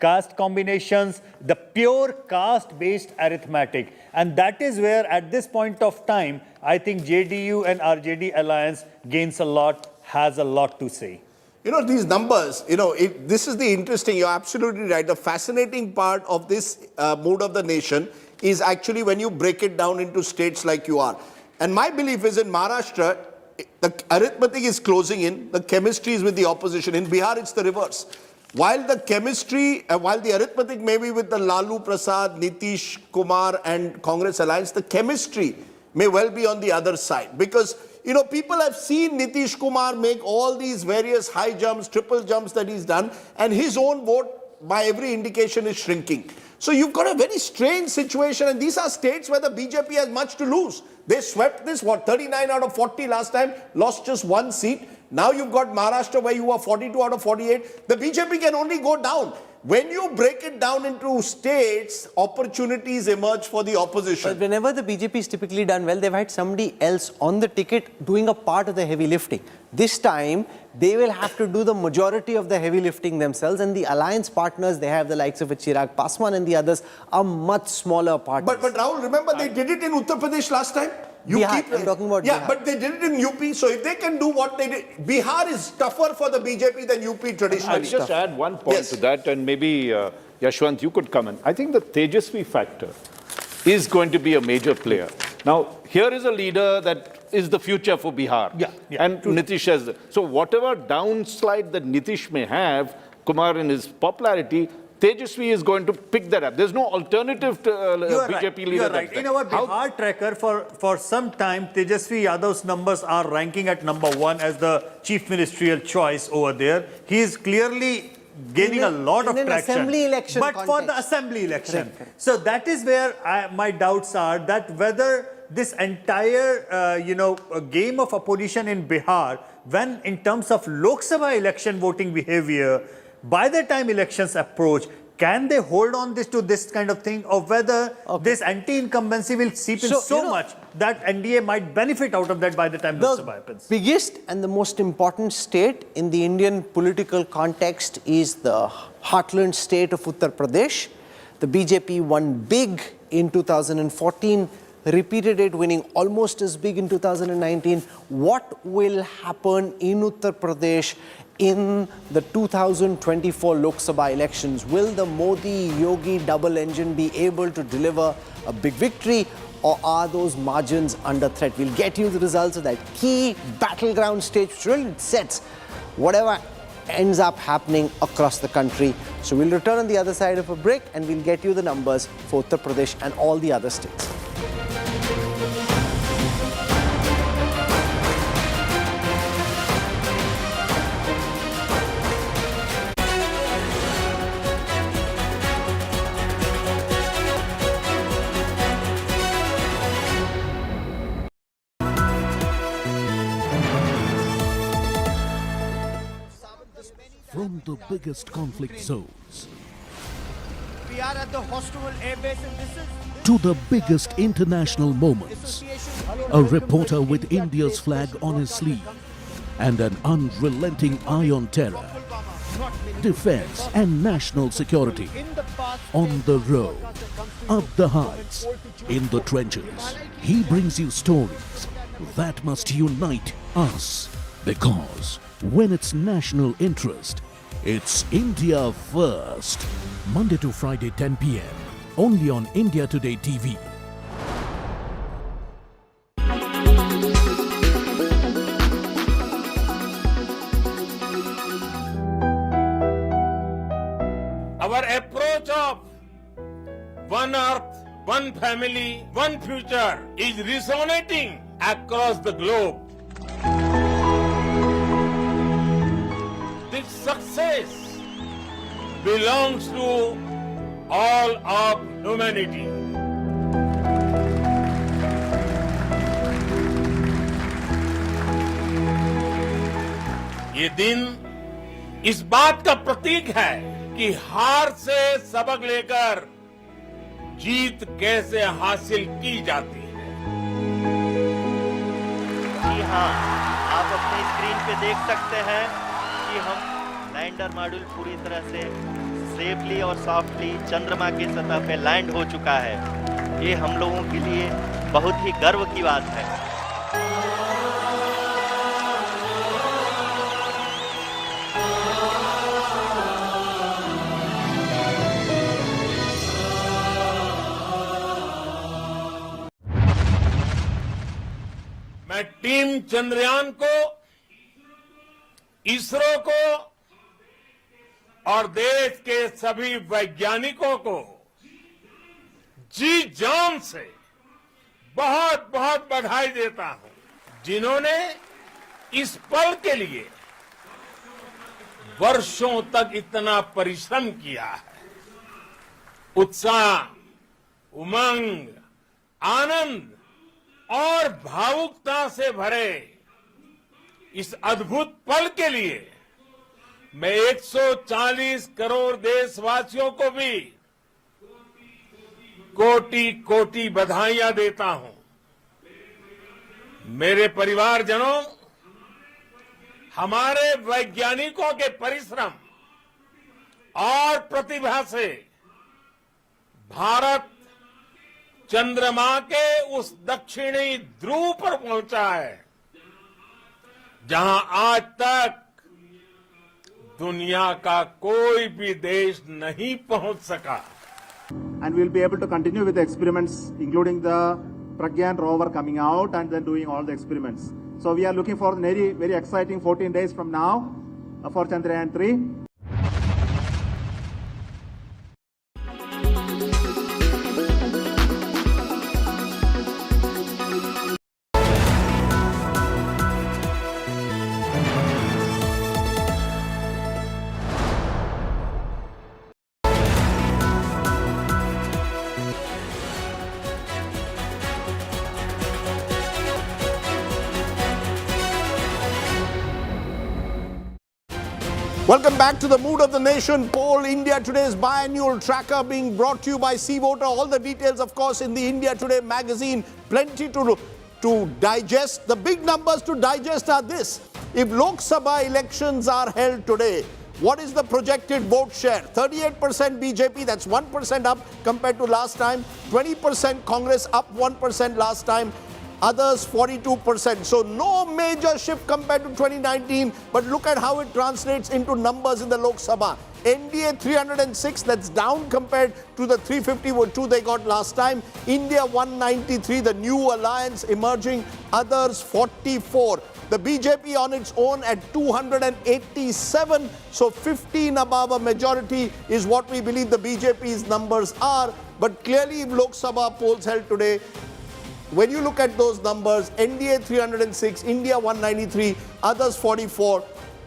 caste combinations, the pure caste-based arithmetic. And that is where, at this point of time, I think JDU and RJD alliance gains a lot, has a lot to say. These numbers, this is the interesting, you're absolutely right. The fascinating part of this mood of the nation is actually when you break it down into states like you are. And my belief is in Maharashtra, the arithmetic is closing in, the chemistry is with the opposition. In Bihar, it's the reverse. While the chemistry, while the arithmetic may be with the Lalu Prasad, Nitish Kumar and Congress alliance, the chemistry may well be on the other side. Because, people have seen Nitish Kumar make all these various high jumps, triple jumps that he's done, and his own vote, by every indication, is shrinking. So you've got a very strange situation, and these are states where the BJP has much to lose. They swept this, 39 out of 40 last time, lost just 1 seat. Now you've got Maharashtra where you are 42 out of 48. The BJP can only go down. When you break it down into states, opportunities emerge for the opposition. But whenever the BJP is typically done well, they've had somebody else on the ticket doing a part of the heavy lifting. This time, they will have to do the majority of the heavy lifting themselves, and the alliance partners, they have the likes of Chirag Paswan and the others, are much smaller parties. But Rahul, remember they did it in Uttar Pradesh last time? I'm talking about Yeah, Bihar. but they did it in UP. So if they can do what they did, Bihar is tougher for the BJP than UP traditionally. I'll just add one point to that, and maybe Yashwant, you could come in. I think the Tejasvi factor is going to be a major player. Now, here is a leader that is the future for Bihar. And Nitish has. So whatever downslide that Nitish may have, Kumar in his popularity, Tejasvi is going to pick that up. There's no alternative to BJP leader. You're right. In our Bihar tracker, for some time, Tejasvi Yadav's numbers are ranking at #1 as the chief ministerial choice over there. He is clearly gaining a lot of traction. Assembly election but for the assembly election. Correct. So that is where my doubts are, that whether this entire, game of opposition in Bihar, when in terms of Lok Sabha election voting behavior, by the time elections approach, can they hold on to this kind of thing, or whether this anti-incumbency will seep in so much that NDA might benefit out of that by the time Lok Sabha happens? The biggest and the most important state in the Indian political context is the heartland state of Uttar Pradesh. The BJP won big in 2014, repeated it, winning almost as big in 2019. What will happen in Uttar Pradesh in the 2024 Lok Sabha elections? Will the Modi-Yogi double engine be able to deliver a big victory, or are those margins under threat? We'll get you the results of that key battleground stage, which really sets whatever ends up happening across the country. So we'll return on the other side of a break, and we'll get you the numbers for Uttar Pradesh and all the other states. From the biggest conflict zones, We are at the Hostel Air Base and this is... To the biggest international moments. A reporter with India's flag on his sleeve and an unrelenting eye on terror, defense and national security. On the road, up the heights, in the trenches, he brings you stories that must unite us. Because when it's national interest, it's India first. Monday to Friday 10 p.m. only on India Today TV. Our approach of one earth, one family, one future is resonating across the globe. This success belongs to all of humanity. ये दिन इस बात का प्रतीक है कि हार से सबक लेकर जीत कैसे हासिल की जाती है। जी हाँ, आप अपने स्क्रीन पे देख सकते हैं कि हम लैंडर मॉड्यूल पूरी तरह से सेफली और सॉफ्टली चंद्रमा की सतह पे लैंड हो चुका है। ये हम लोगों के लिए बहुत ही गर्व की बात है। मैं टीम चंद्रयान को, इसरो को और देश के सभी वैज्ञानिकों को जी जान से बहुत बहुत बधाई देता हूं, जिन्होंने इस पल के लिए वर्षों तक इतना परिश्रम किया है। उत्साह, उमंग, आनंद और भावुकता से भरे इस अद्भुत पल के लिए मैं 140 करोड़ देशवासियों को भी कोटि कोटि बधाइयां देता हूं। मेरे परिवारजनों, हमारे वैज्ञानिकों के परिश्रम और प्रतिभा से भारत चंद्रमा के उस दक्षिणी ध्रुव पर पहुंचा है, जहां आज तक दुनिया का कोई भी देश नहीं पहुंच सका। And we will be able to continue with the experiments, including the Pragyan rover coming out and then doing all the experiments. So we are looking for very, very exciting 14 days from now for Chandrayaan-3. Welcome back to the Mood of the Nation poll. India Today's biannual tracker being brought to you by CVoter. All the details, of course, in the India Today magazine. Plenty to digest. The big numbers to digest are this. If Lok Sabha elections are held today, what is the projected vote share? 38% BJP, that's 1% up compared to last time. 20% Congress, up 1% last time. Others 42%. So no major shift compared to 2019, but look at how it translates into numbers in the Lok Sabha. NDA 306, that's down compared to the 352 they got last time. India 193, the new alliance emerging. Others 44. The BJP on its own at 287. So 15 above a majority is what we believe the BJP's numbers are. But clearly, if Lok Sabha polls held today, when you look at those numbers, NDA 306, India 193, others 44.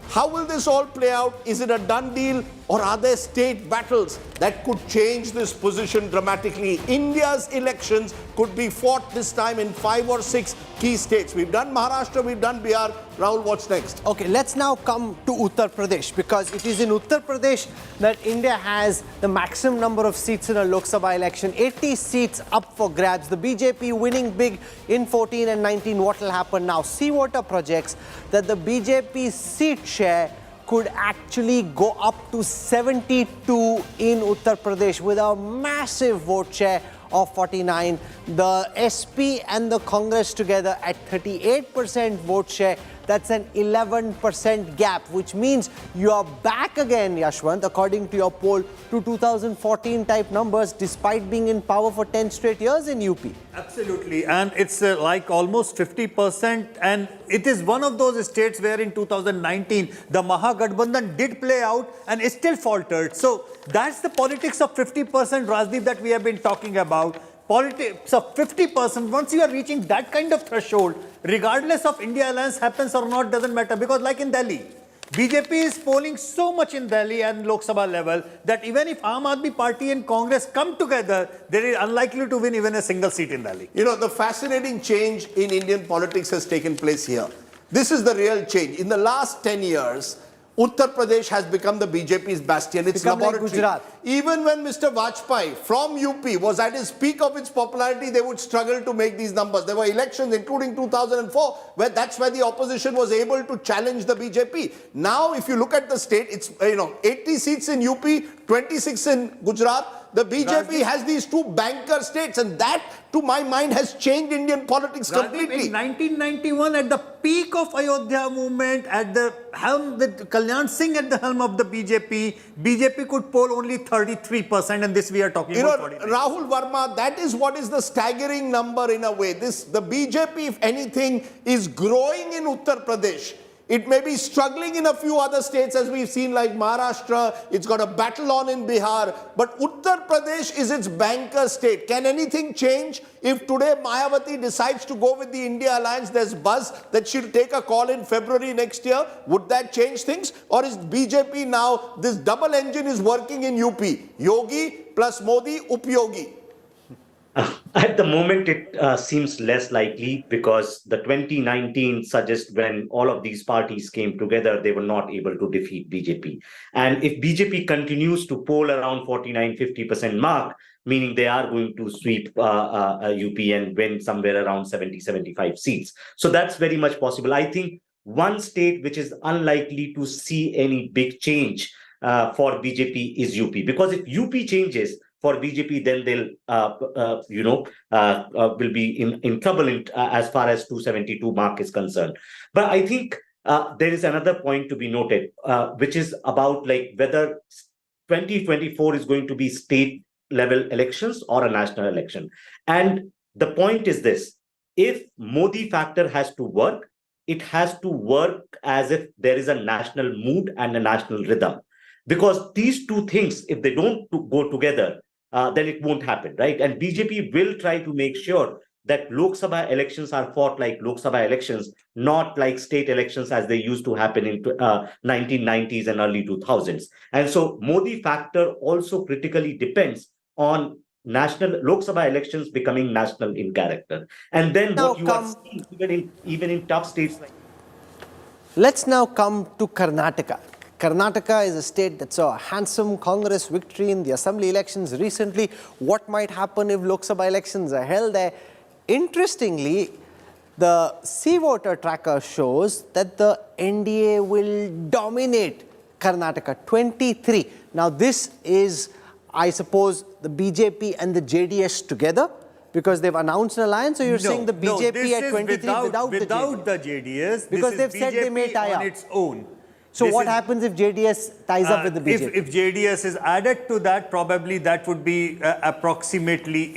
How will this all play out? Is it a done deal, Or are there state battles that could change this position dramatically? India's elections could be fought this time in 5 or 6 key states. We've done Maharashtra, we've done Bihar. Rahul, what's next? Okay, let's now come to Uttar Pradesh, because it is in Uttar Pradesh that India has the maximum number of seats in a Lok Sabha election. 80 seats up for grabs. The BJP winning big in 14 and 19. What will happen now? CVoter projects that the BJP seat share could actually go up to 72 in Uttar Pradesh with a massive vote share of 49. The SP and the Congress together at 38% vote share. That's an 11% gap, which means you are back again, Yashwant, according to your poll, to 2014 type numbers, despite being in power for 10 straight years in UP. Absolutely, and it's like almost 50%, and it is one of those states where in 2019 the Mahagathbandhan did play out and it still faltered. So that's the politics of 50%, Rajdeep, that we have been talking about. Politics of 50%, once you are reaching that kind of threshold, regardless of India alliance happens or not, doesn't matter. Because like in Delhi, BJP is polling so much in Delhi and Lok Sabha level that even if Aam Aadmi Party and Congress come together, they are unlikely to win even a single seat in Delhi. You know, the fascinating change in Indian politics has taken place here. This is the real change. In the last 10 years, Uttar Pradesh has become the BJP's bastion. It's laboratory. Like Gujarat. Even when Mr. Vajpayee from UP was at his peak of its popularity, they would struggle to make these numbers. There were elections, including 2004, where that's where the opposition was able to challenge the BJP. Now, if you look at the state, it's 80 seats in UP, 26 in Gujarat. The BJP has these two banker states, and that, to my mind, has changed Indian politics completely. In 1991, at the peak of Ayodhya movement, at the helm with Kalyan Singh at the helm of the BJP, BJP could poll only 33%, and this we are talking about 49. Rahul Verma, that is what is the staggering number in a way. The BJP, if anything, is growing in Uttar Pradesh. It may be struggling in a few other states, as we've seen, like Maharashtra. It's got a battle on in Bihar. But Uttar Pradesh is its banker state. Can anything change? If today Mayawati decides to go with the India alliance, there's buzz that she'll take a call in February next year. Would that change things? Or is BJP now, this double engine is working in UP? Yogi plus Modi, Upyogi. At the moment, it seems less likely because the 2019 suggests when all of these parties came together, they were not able to defeat BJP. And if BJP continues to poll around 49-50% mark, meaning they are going to sweep UP and win somewhere around 70-75 seats. So that's very much possible. I think one state which is unlikely to see any big change for BJP is UP. Because if UP changes, for BJP, then they'll, will be in trouble as far as 272 mark is concerned. But I think there is another point to be noted, which is about like whether 2024 is going to be state level elections or a national election. And the point is this: if Modi factor has to work, it has to work as if there is a national mood and a national rhythm. Because these two things, if they don't go together, then it won't happen, right? And BJP will try to make sure that Lok Sabha elections are fought like Lok Sabha elections, not like state elections as they used to happen in 1990s and early 2000s. And so Modi factor also critically depends on national Lok Sabha elections becoming national in character. And then what you are seeing even in tough states like... Let's now come to Karnataka. Karnataka is a state that saw a handsome Congress victory in the assembly elections recently. What might happen if Lok Sabha elections are held there? Interestingly, the CVoter tracker shows that the NDA will dominate Karnataka, 23. Now this is, I suppose, the BJP and the JDS together, because they've announced an alliance, or you're saying the BJP at 23 without the JDS? Because they've said they may tie up on its own. So what happens if JDS ties up with the BJP? If JDS is added to that, probably that would be approximately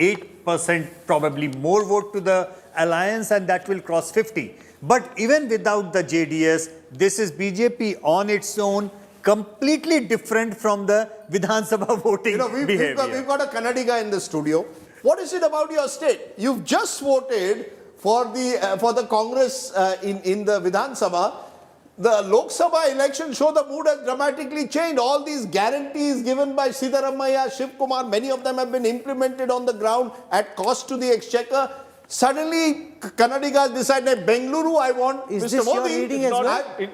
8%, probably more vote to the alliance, and that will cross 50. But even without the JDS, this is BJP on its own, completely different from the Vidhan Sabha voting behavior. We've got a Kannadiga in the studio. What is it about your state? You've just voted for the Congress in the Vidhan Sabha. The Lok Sabha election show the mood has dramatically changed. All these guarantees given by Siddharamaiah, Shiv Kumar, many of them have been implemented on the ground at cost to the exchequer. Suddenly, Kannadigas decided, Bengaluru, I want Mr. Modi.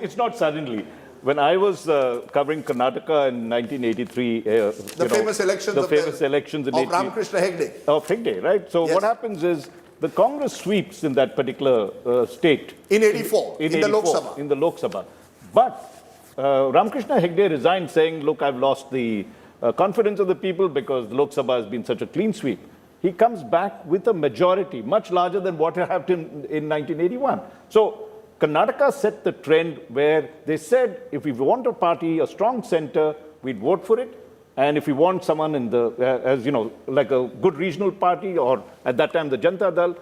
It's not suddenly. When I was covering Karnataka in 1983, the famous elections in of Ramakrishna Hegde. Of Hegde, right? So what happens is the Congress sweeps in that particular state. In 84, in the Lok Sabha. In the Lok Sabha. But Ramakrishna Hegde resigned saying, look, I've lost the confidence of the people because the Lok Sabha has been such a clean sweep. He comes back with a majority, much larger than what happened in 1981. So Karnataka set the trend where they said, if we want a party, a strong center, we'd vote for it. And if we want someone in the, as you know, like a good regional party, or at that time the Janata Dal,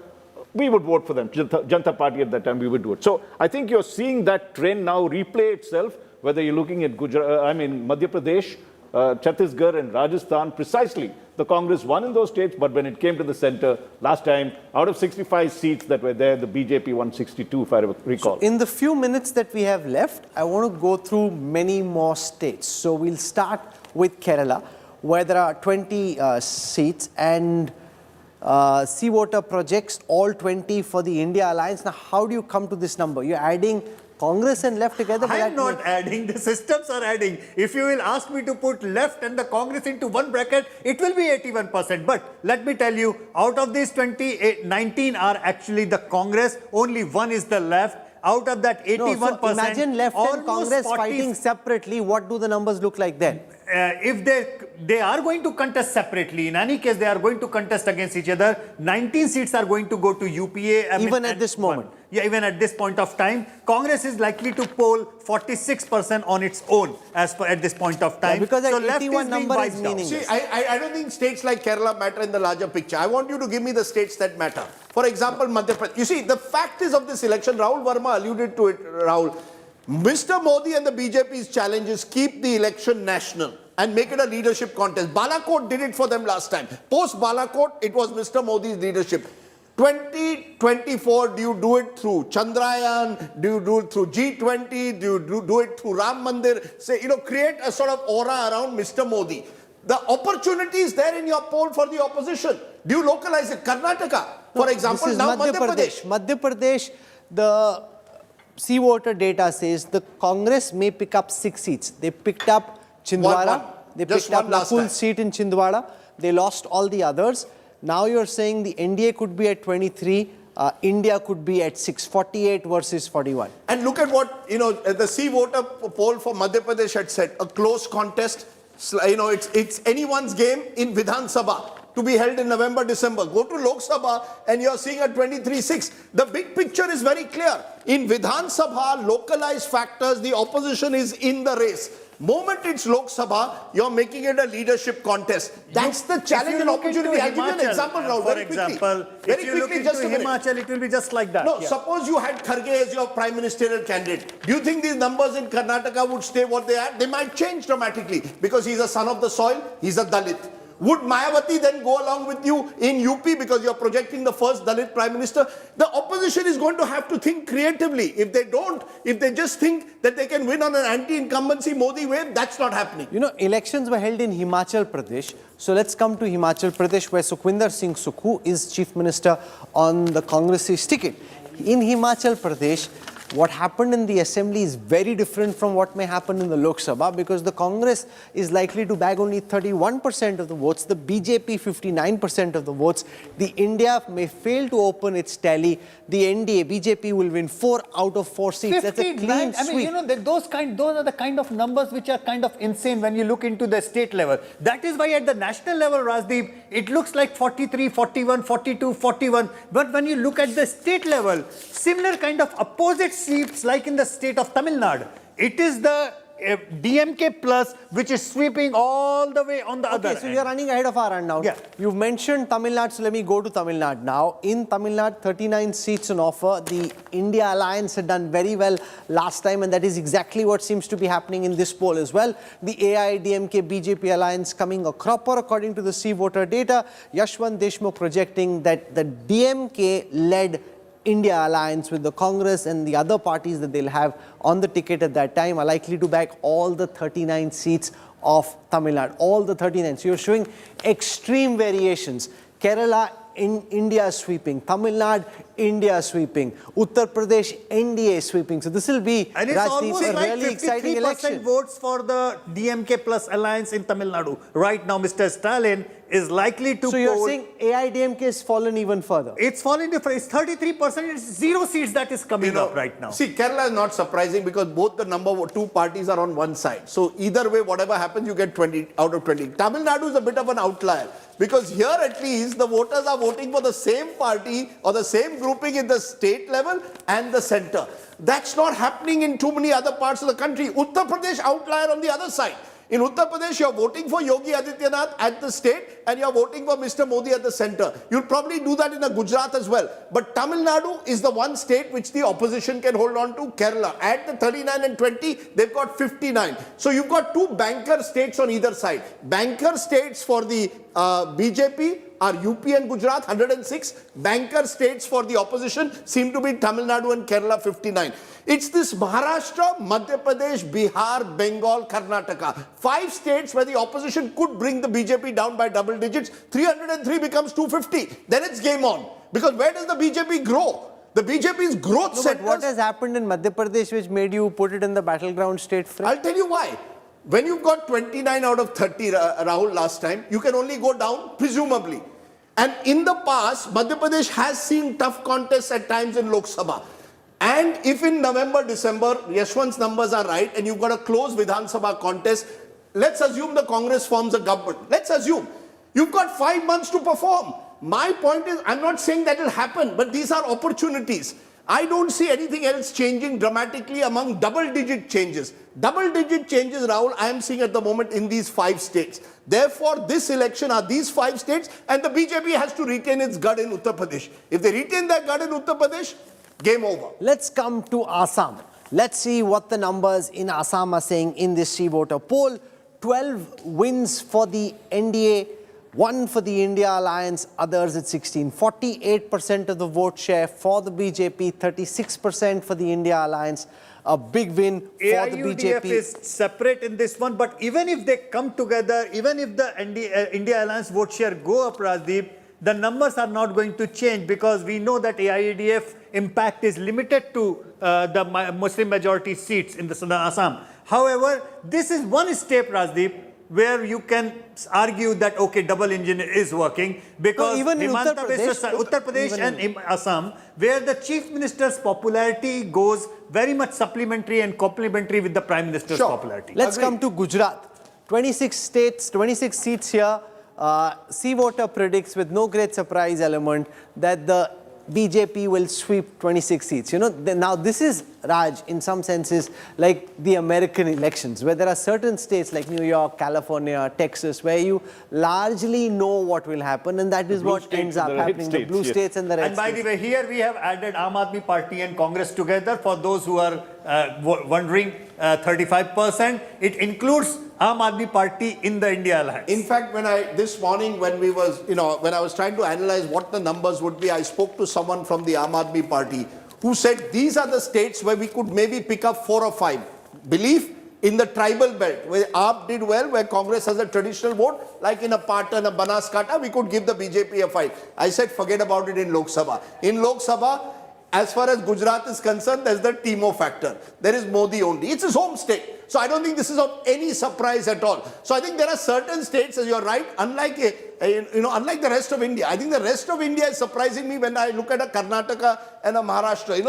we would vote for them. Janata Party at that time, we would do it. So I think you're seeing that trend now replay itself, whether you're looking at Madhya Pradesh, Chhattisgarh and Rajasthan, precisely. The Congress won in those states, but when it came to the center, last time, out of 65 seats that were there, the BJP won 62, if I recall. So in the few minutes that we have left, I want to go through many more states. So we'll start with Kerala, where there are 20 seats, and C-voter projects, all 20 for the India Alliance. Now, how do you come to this number? You're adding Congress and left together? I'm not adding, the systems are adding. If you will ask me to put left and the Congress into one bracket, it will be 81%. But let me tell you, out of these 20, 19 are actually the Congress, only one is the left. Out of that 81%, so imagine left and Congress fighting separately. What do the numbers look like then? If they are going to contest separately, in any case, they are going to contest against each other. 19 seats are going to go to UPA. Even at this moment? Yeah, even at this point of time. Congress is likely to poll 46% on its own at this point of time. Yeah, because so that 81 number is meaningless. See, I don't think states like Kerala matter in the larger picture. I want you to give me the states that matter. For example, Madhya Pradesh. You see, the fact is of this election, Rahul Verma alluded to it, Rahul. Mr. Modi and the BJP's challenge is keep the election national and make it a leadership contest. Balakot did it for them last time. Post Balakot, it was Mr. Modi's leadership. 2024, do you do it through Chandrayaan? Do you do it through G20? Do you do it through Ram Mandir? Say, create a sort of aura around Mr. Modi. The opportunity is there in your poll for the opposition. Do you localize it? Karnataka, for example, this is now Madhya Pradesh. Madhya Pradesh, the C-voter data says the Congress may pick up 6 seats. They picked up Chhindwara. They picked up Nakul's seat in Chhindwara. They lost all the others. Now you're saying the NDA could be at 23, India could be at 6, 48 versus 41. And look at what, the C-voter poll for Madhya Pradesh had said, a close contest. It's anyone's game in Vidhan Sabha to be held in November, December. Go to Lok Sabha and you're seeing a 23-6. The big picture is very clear. In Vidhan Sabha, localized factors, the opposition is in the race. Moment it's Lok Sabha, you're making it a leadership contest. That's the challenge and opportunity. I'll give you an example now, very quickly. If you look into Himachal, it will be just like that. No, suppose you had Kharge as your prime ministerial candidate. Do you think these numbers in Karnataka would stay what they are? They might change dramatically because he's a son of the soil, he's a Dalit. Would Mayawati then go along with you in UP because you're projecting the first Dalit Prime Minister? The opposition is going to have to think creatively. If they don't, if they just think that they can win on an anti-incumbency Modi wave, that's not happening. Elections were held in Himachal Pradesh. So let's come to Himachal Pradesh, where Sukhwinder Singh Sukhu is Chief Minister on the Congress's ticket. In Himachal Pradesh, what happened in the assembly is very different from what may happen in the Lok Sabha, because the Congress is likely to bag only 31% of the votes, the BJP 59% of the votes, the India may fail to open its tally, the NDA, BJP will win 4 out of 4 seats. That's a clean sweep. Those are the kind of numbers which are kind of insane when you look into the state level. That is why at the national level, Rajdeep, it looks like 43, 41, 42, 41. But when you look at the state level, similar kind of opposite seats like in the state of Tamil Nadu. It is the DMK plus which is sweeping all the way on the other end. So you're running ahead of our run now. Yeah. You've mentioned Tamil Nadu, so let me go to Tamil Nadu now. In Tamil Nadu, 39 seats on offer. The India Alliance had done very well last time, and that is exactly what seems to be happening in this poll as well. The AIDMK BJP Alliance coming a cropper according to the C-voter data. Yashwant Deshmukh projecting that the DMK-led India alliance with the Congress and the other parties that they'll have on the ticket at that time are likely to back all the 39 seats of Tamil Nadu, all the 39. So you're showing extreme variations. Kerala, India sweeping, Tamil Nadu, India sweeping, Uttar Pradesh, NDA sweeping. So this will be, and it's Rajdeep, almost a like really exciting election. 53% votes for the DMK plus alliance in Tamil Nadu. Right now, Mr. Stalin is likely to So you're poll. saying AIDMK has fallen even further? It's fallen different. It's 33%. It's 0 seats that is coming up right now. See, Kerala is not surprising because both the number 2 parties are on one side. So either way, whatever happens, you get 20 out of 20. Tamil Nadu is a bit of an outlier because here at least the voters are voting for the same party or the same grouping in the state level and the center. That's not happening in too many other parts of the country. Uttar Pradesh outlier on the other side. In Uttar Pradesh, you're voting for Yogi Adityanath at the state and you're voting for Mr. Modi at the center. You'll probably do that in a Gujarat as well. But Tamil Nadu is the one state which the opposition can hold on to. Kerala, at the 39 and 20, they've got 59. So you've got 2 banker states on either side. Banker states for the BJP are UP and Gujarat, 106. Banker states for the opposition seem to be Tamil Nadu and Kerala, 59. It's this Maharashtra, Madhya Pradesh, Bihar, Bengal, Karnataka. 5 states where the opposition could bring the BJP down by double digits. 303 becomes 250. Then it's game on. Because where does the BJP grow? The BJP's growth No, centers... but what has happened in Madhya Pradesh which made you put it in the battleground state frame? I'll tell you why. When you've got 29 out of 30, Rahul, last time, you can only go down, presumably. And in the past, Madhya Pradesh has seen tough contests at times in Lok Sabha. And if in November, December, Yashwant's numbers are right, and you've got a close Vidhan Sabha contest, let's assume the Congress forms a government. Let's assume. You've got 5 months to perform. My point is, I'm not saying that will happen, but these are opportunities. I don't see anything else changing dramatically among double-digit changes. Double-digit changes, Rahul, I am seeing at the moment in these 5 states. Therefore, this election are these 5 states, and the BJP has to retain its gut in Uttar Pradesh. If they retain their gut in Uttar Pradesh, game over. Let's come to Assam. Let's see what the numbers in Assam are saying in this C-voter poll. 12 wins for the NDA, 1 for the India Alliance, others at 16. 48% of the vote share for the BJP, 36% for the India Alliance. A big win for the BJP. is separate in this one, but even if they come together, even if the India Alliance vote share go up, Rajdeep, the numbers are not going to change because we know that AIDF impact is limited to the Muslim majority seats in the Southern Assam. However, this is one step, Rajdeep, where you can argue that, okay, double engine is working because even in Uttar Pradesh and Assam, where the chief minister's popularity goes very much supplementary and complementary with the prime minister's popularity. Let's come to Gujarat. 26 states, 26 seats here. C-voter predicts with no great surprise element that the BJP will sweep 26 seats. You know, now this is, Raj, in some senses, like the American elections, where there are certain states like New York, California, Texas, where you largely know what will happen, and that is what ends up happening, the blue states and the red states. And by the way, here we have added Aam Aadmi Party and Congress together. For those who are wondering, 35%. It includes Aam Aadmi Party in the India Alliance. In fact, this morning when when I was trying to analyze what the numbers would be, I spoke to someone from the Aam Aadmi Party who said these are the states where we could maybe pick up 4 or 5. Belief in the tribal belt, where AAP did well, where Congress has a traditional vote, like in a Patan, a Banaskantha, we could give the BJP a fight. I said forget about it in Lok Sabha. In Lok Sabha, as far as Gujarat is concerned, there's the Timo factor. There is Modi only. It's his home state. So I don't think this is of any surprise at all. So I think there are certain states, as you're right, unlike the rest of India. I think the rest of India is surprising me when I look at a Karnataka and a Maharashtra,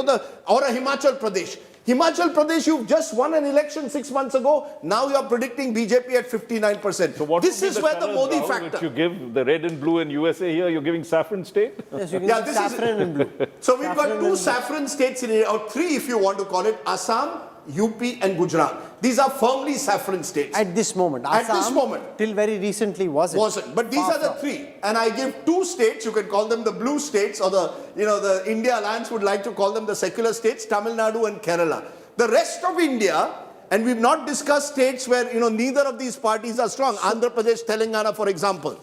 or a Himachal Pradesh. Himachal Pradesh, you've just won an election 6 months ago. Now you're predicting BJP at 59%. So what this is the where the colors, Modi Rahul, factor. which you give the red and blue in USA here, you're giving saffron state? Yes, you give saffron and blue. So we've got 2 saffron states in India, or 3 if you want to call it, Assam, UP and Gujarat. These are firmly saffron states. At this moment. Assam, at this moment. Till very recently wasn't. But these are the 3. And I give 2 states, you can call them the blue states, or the India Alliance would like to call them the secular states, Tamil Nadu and Kerala. The rest of India, and we've not discussed states where, neither of these parties are strong. Andhra Pradesh, Telangana, for example.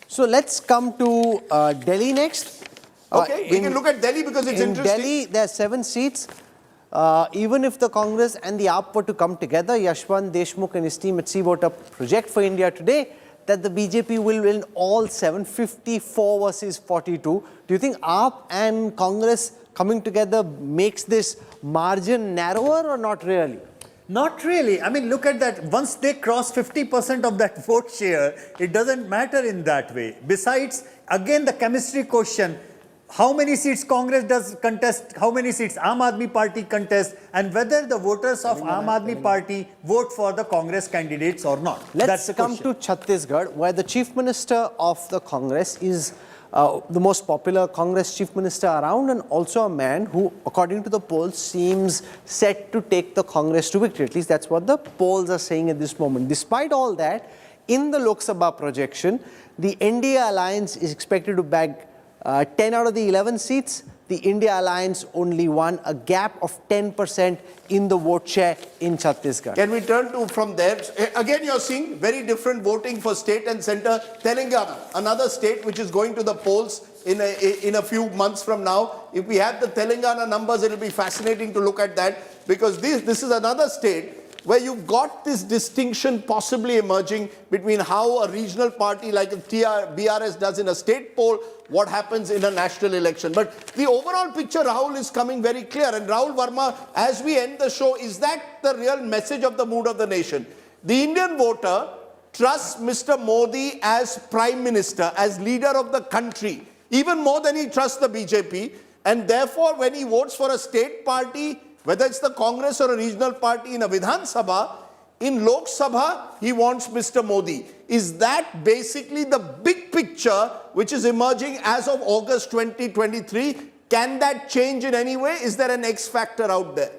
So let's come to Delhi next. Okay, we can look at Delhi because it's interesting. In Delhi, there are 7 seats. Even if the Congress and the AAP were to come together, Yashwant Deshmukh and his team at C-Voter project for India Today that the BJP will win all 7, 54 versus 42. Do you think AAP and Congress coming together makes this margin narrower or not really? Not really. I mean, look at that. Once they cross 50% of that vote share, it doesn't matter in that way. Besides, again, the chemistry question, how many seats Congress does contest, how many seats Aam Aadmi Party contest, and whether the voters of Aam Aadmi Party vote for the Congress candidates or not. Let's come to Chhattisgarh, where the Chief Minister of the Congress is the most popular Congress Chief Minister around, and also a man who, according to the polls, seems set to take the Congress to victory. At least that's what the polls are saying at this moment. Despite all that, in the Lok Sabha projection, the NDA alliance is expected to bag 10 out of the 11 seats. The India Alliance only won, a gap of 10% in the vote share in Chhattisgarh. Can we turn to from there? Again, you're seeing very different voting for state and centre. Telangana, another state which is going to the polls in a few months from now. If we have the Telangana numbers, it'll be fascinating to look at that, because this is another state where you've got this distinction possibly emerging between how a regional party like BRS does in a state poll, what happens in a national election. But the overall picture, Rahul, is coming very clear. And Rahul Verma, as we end the show, is that the real message of the mood of the nation? The Indian voter trusts Mr. Modi as Prime Minister, as leader of the country, even more than he trusts the BJP. And therefore, when he votes for a state party, whether it's the Congress or a regional party in a Vidhan Sabha, in Lok Sabha, he wants Mr. Modi. Is that basically the big picture which is emerging as of August 2023? Can that change in any way? Is there an X factor out there?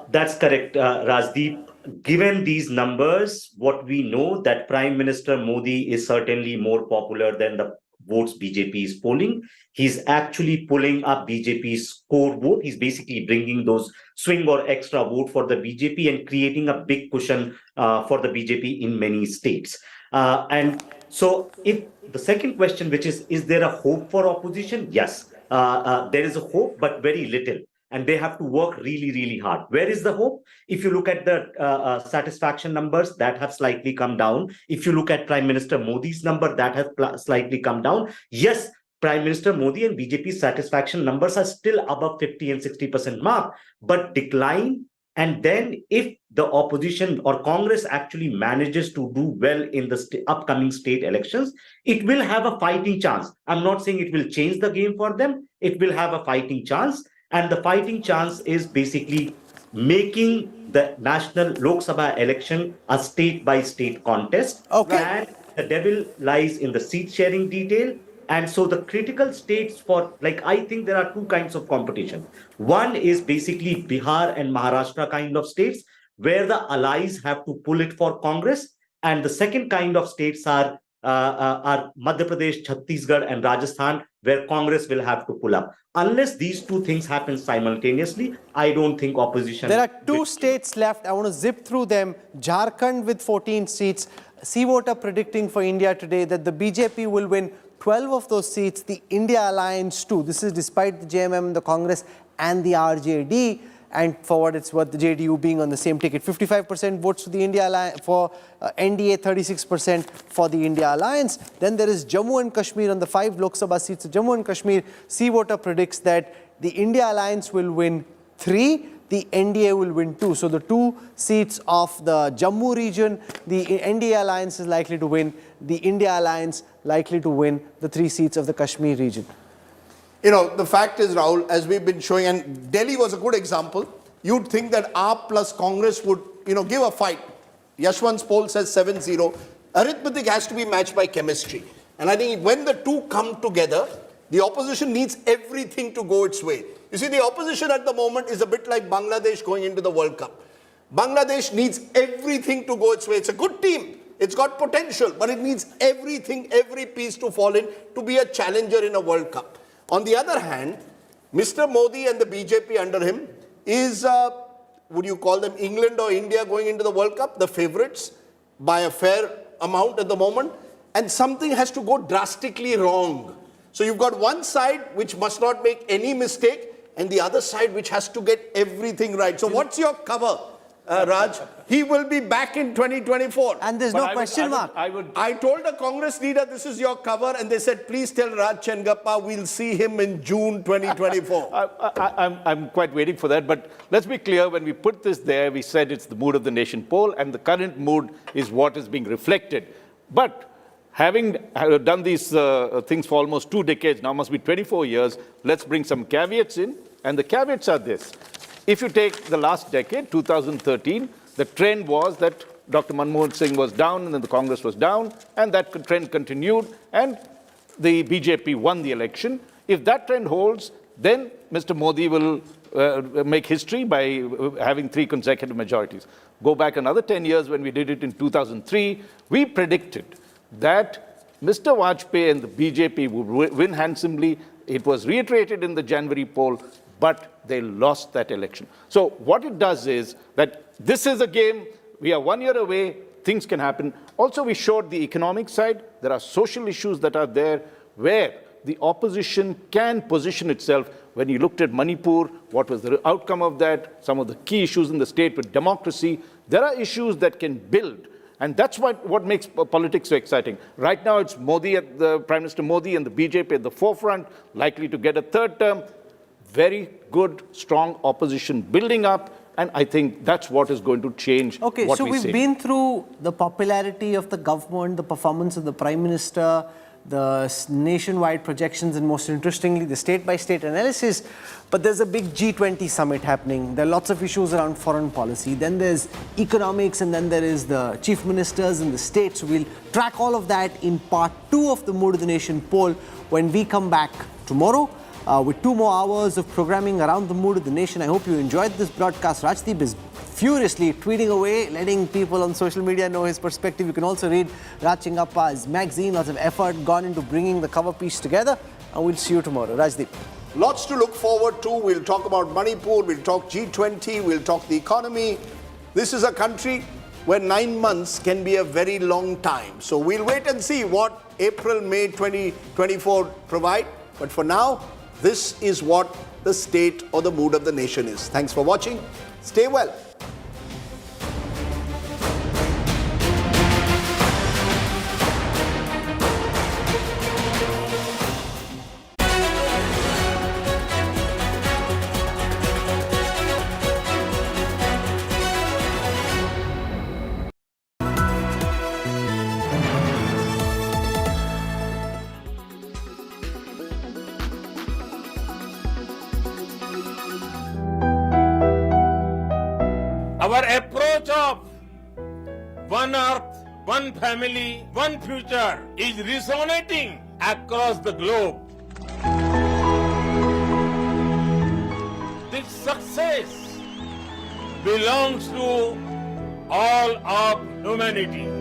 That's correct, Rajdeep. Given these numbers, what we know that Prime Minister Modi is certainly more popular than the votes BJP is polling. He's actually pulling up BJP's core vote. He's basically bringing those swing or extra vote for the BJP and creating a big cushion for the BJP in many states. And so if the second question, which is there a hope for opposition? Yes, there is a hope, but very little. And they have to work really, really hard. Where is the hope? If you look at the satisfaction numbers, that have slightly come down. If you look at Prime Minister Modi's number, that has slightly come down. Yes, Prime Minister Modi and BJP's satisfaction numbers are still above 50 and 60% mark, but decline. And then if the opposition or Congress actually manages to do well in the upcoming state elections, it will have a fighting chance. I'm not saying it will change the game for them. It will have a fighting chance. And the fighting chance is basically making the national Lok Sabha election a state-by-state contest. Okay. And the devil lies in the seat-sharing detail. And so the critical states for, I think there are two kinds of competition. One is basically Bihar and Maharashtra kind of states, where the allies have to pull it for Congress. And the second kind of states are Madhya Pradesh, Chhattisgarh, and Rajasthan, where Congress will have to pull up. Unless these two things happen simultaneously, I don't think opposition... There are two states left. I want to zip through them. Jharkhand with 14 seats. C-Voter predicting for India Today that the BJP will win 12 of those seats. The India Alliance 2. This is despite the JMM, the Congress, and the RJD. And for what it's worth, the JDU being on the same ticket. 55% votes for the India Alliance, for NDA, 36% for the India Alliance. Then there is Jammu and Kashmir on the 5 Lok Sabha seats. Jammu and Kashmir, C-Voter predicts that the India Alliance will win 3, the NDA will win 2. So the 2 seats of the Jammu region, the NDA Alliance is likely to win. The India Alliance likely to win the 3 seats of the Kashmir region. You know, the fact is, Rahul, as we've been showing, and Delhi was a good example, you'd think that AAP plus Congress would, give a fight. Yashwant's poll says 7-0. Arithmetic has to be matched by chemistry. And I think when the two come together, the opposition needs everything to go its way. You see, the opposition at the moment is a bit like Bangladesh going into the World Cup. Bangladesh needs everything to go its way. It's a good team. It's got potential, but it needs everything, every piece to fall in to be a challenger in a World Cup. On the other hand, Mr. Modi and the BJP under him is, would you call them England or India going into the World Cup, the favourites by a fair amount at the moment, and something has to go drastically wrong So you've got one side which must not make any mistake, and the other side which has to get everything right. So what's your cover, Raj? He will be back in 2024. And there's no question mark. I told a Congress leader, this is your cover, and they said, please tell Raj Chengappa we'll see him in June 2024. I'm quite waiting for that. But let's be clear, when we put this there, we said it's the Mood of the Nation poll, and the current mood is what is being reflected. But having done these things for almost 2 decades, now must be 24 years, let's bring some caveats in. And the caveats are this. If you take the last decade, 2013, the trend was that Dr. Manmohan Singh was down and then the Congress was down, and that trend continued, and the BJP won the election. If that trend holds, then Mr. Modi will make history by having 3 consecutive majorities. Go back another 10 years when we did it in 2003, we predicted that Mr. Vajpayee and the BJP would win handsomely. It was reiterated in the January poll, but they lost that election. So what it does is that this is a game, we are 1 year away, things can happen. Also, we showed the economic side. There are social issues that are there where the opposition can position itself. When you looked at Manipur, what was the outcome of that? Some of the key issues in the state with democracy. There are issues that can build. And that's what makes politics so exciting. Right now, it's Modi, Prime Minister Modi and the BJP at the forefront, likely to get a 3rd term. Very good, strong opposition building up. And I think that's what is going to change what we see. Okay, so we've been through the popularity of the government, the performance of the Prime Minister, the nationwide projections, and most interestingly, the state-by-state analysis. But there's a big G20 summit happening. There are lots of issues around foreign policy. Then there's economics, and then there is the chief ministers in the states. We'll track all of that in part 2 of the Mood of the Nation poll when we come back tomorrow with 2 more hours of programming around the Mood of the Nation. I hope you enjoyed this broadcast. Rajdeep is furiously tweeting away, letting people on social media know his perspective. You can also read Raj Chengappa's magazine. Lots of effort gone into bringing the cover piece together. And we'll see you tomorrow. Rajdeep. Lots to look forward to. We'll talk about Manipur, we'll talk G20, we'll talk the economy. This is a country where 9 months can be a very long time. So we'll wait and see what April, May 2024 provide. But for now, this is what the state or the mood of the nation is. Thanks for watching. Stay well. Our approach of one earth, one family, one future is resonating across the globe. This success belongs to all of humanity.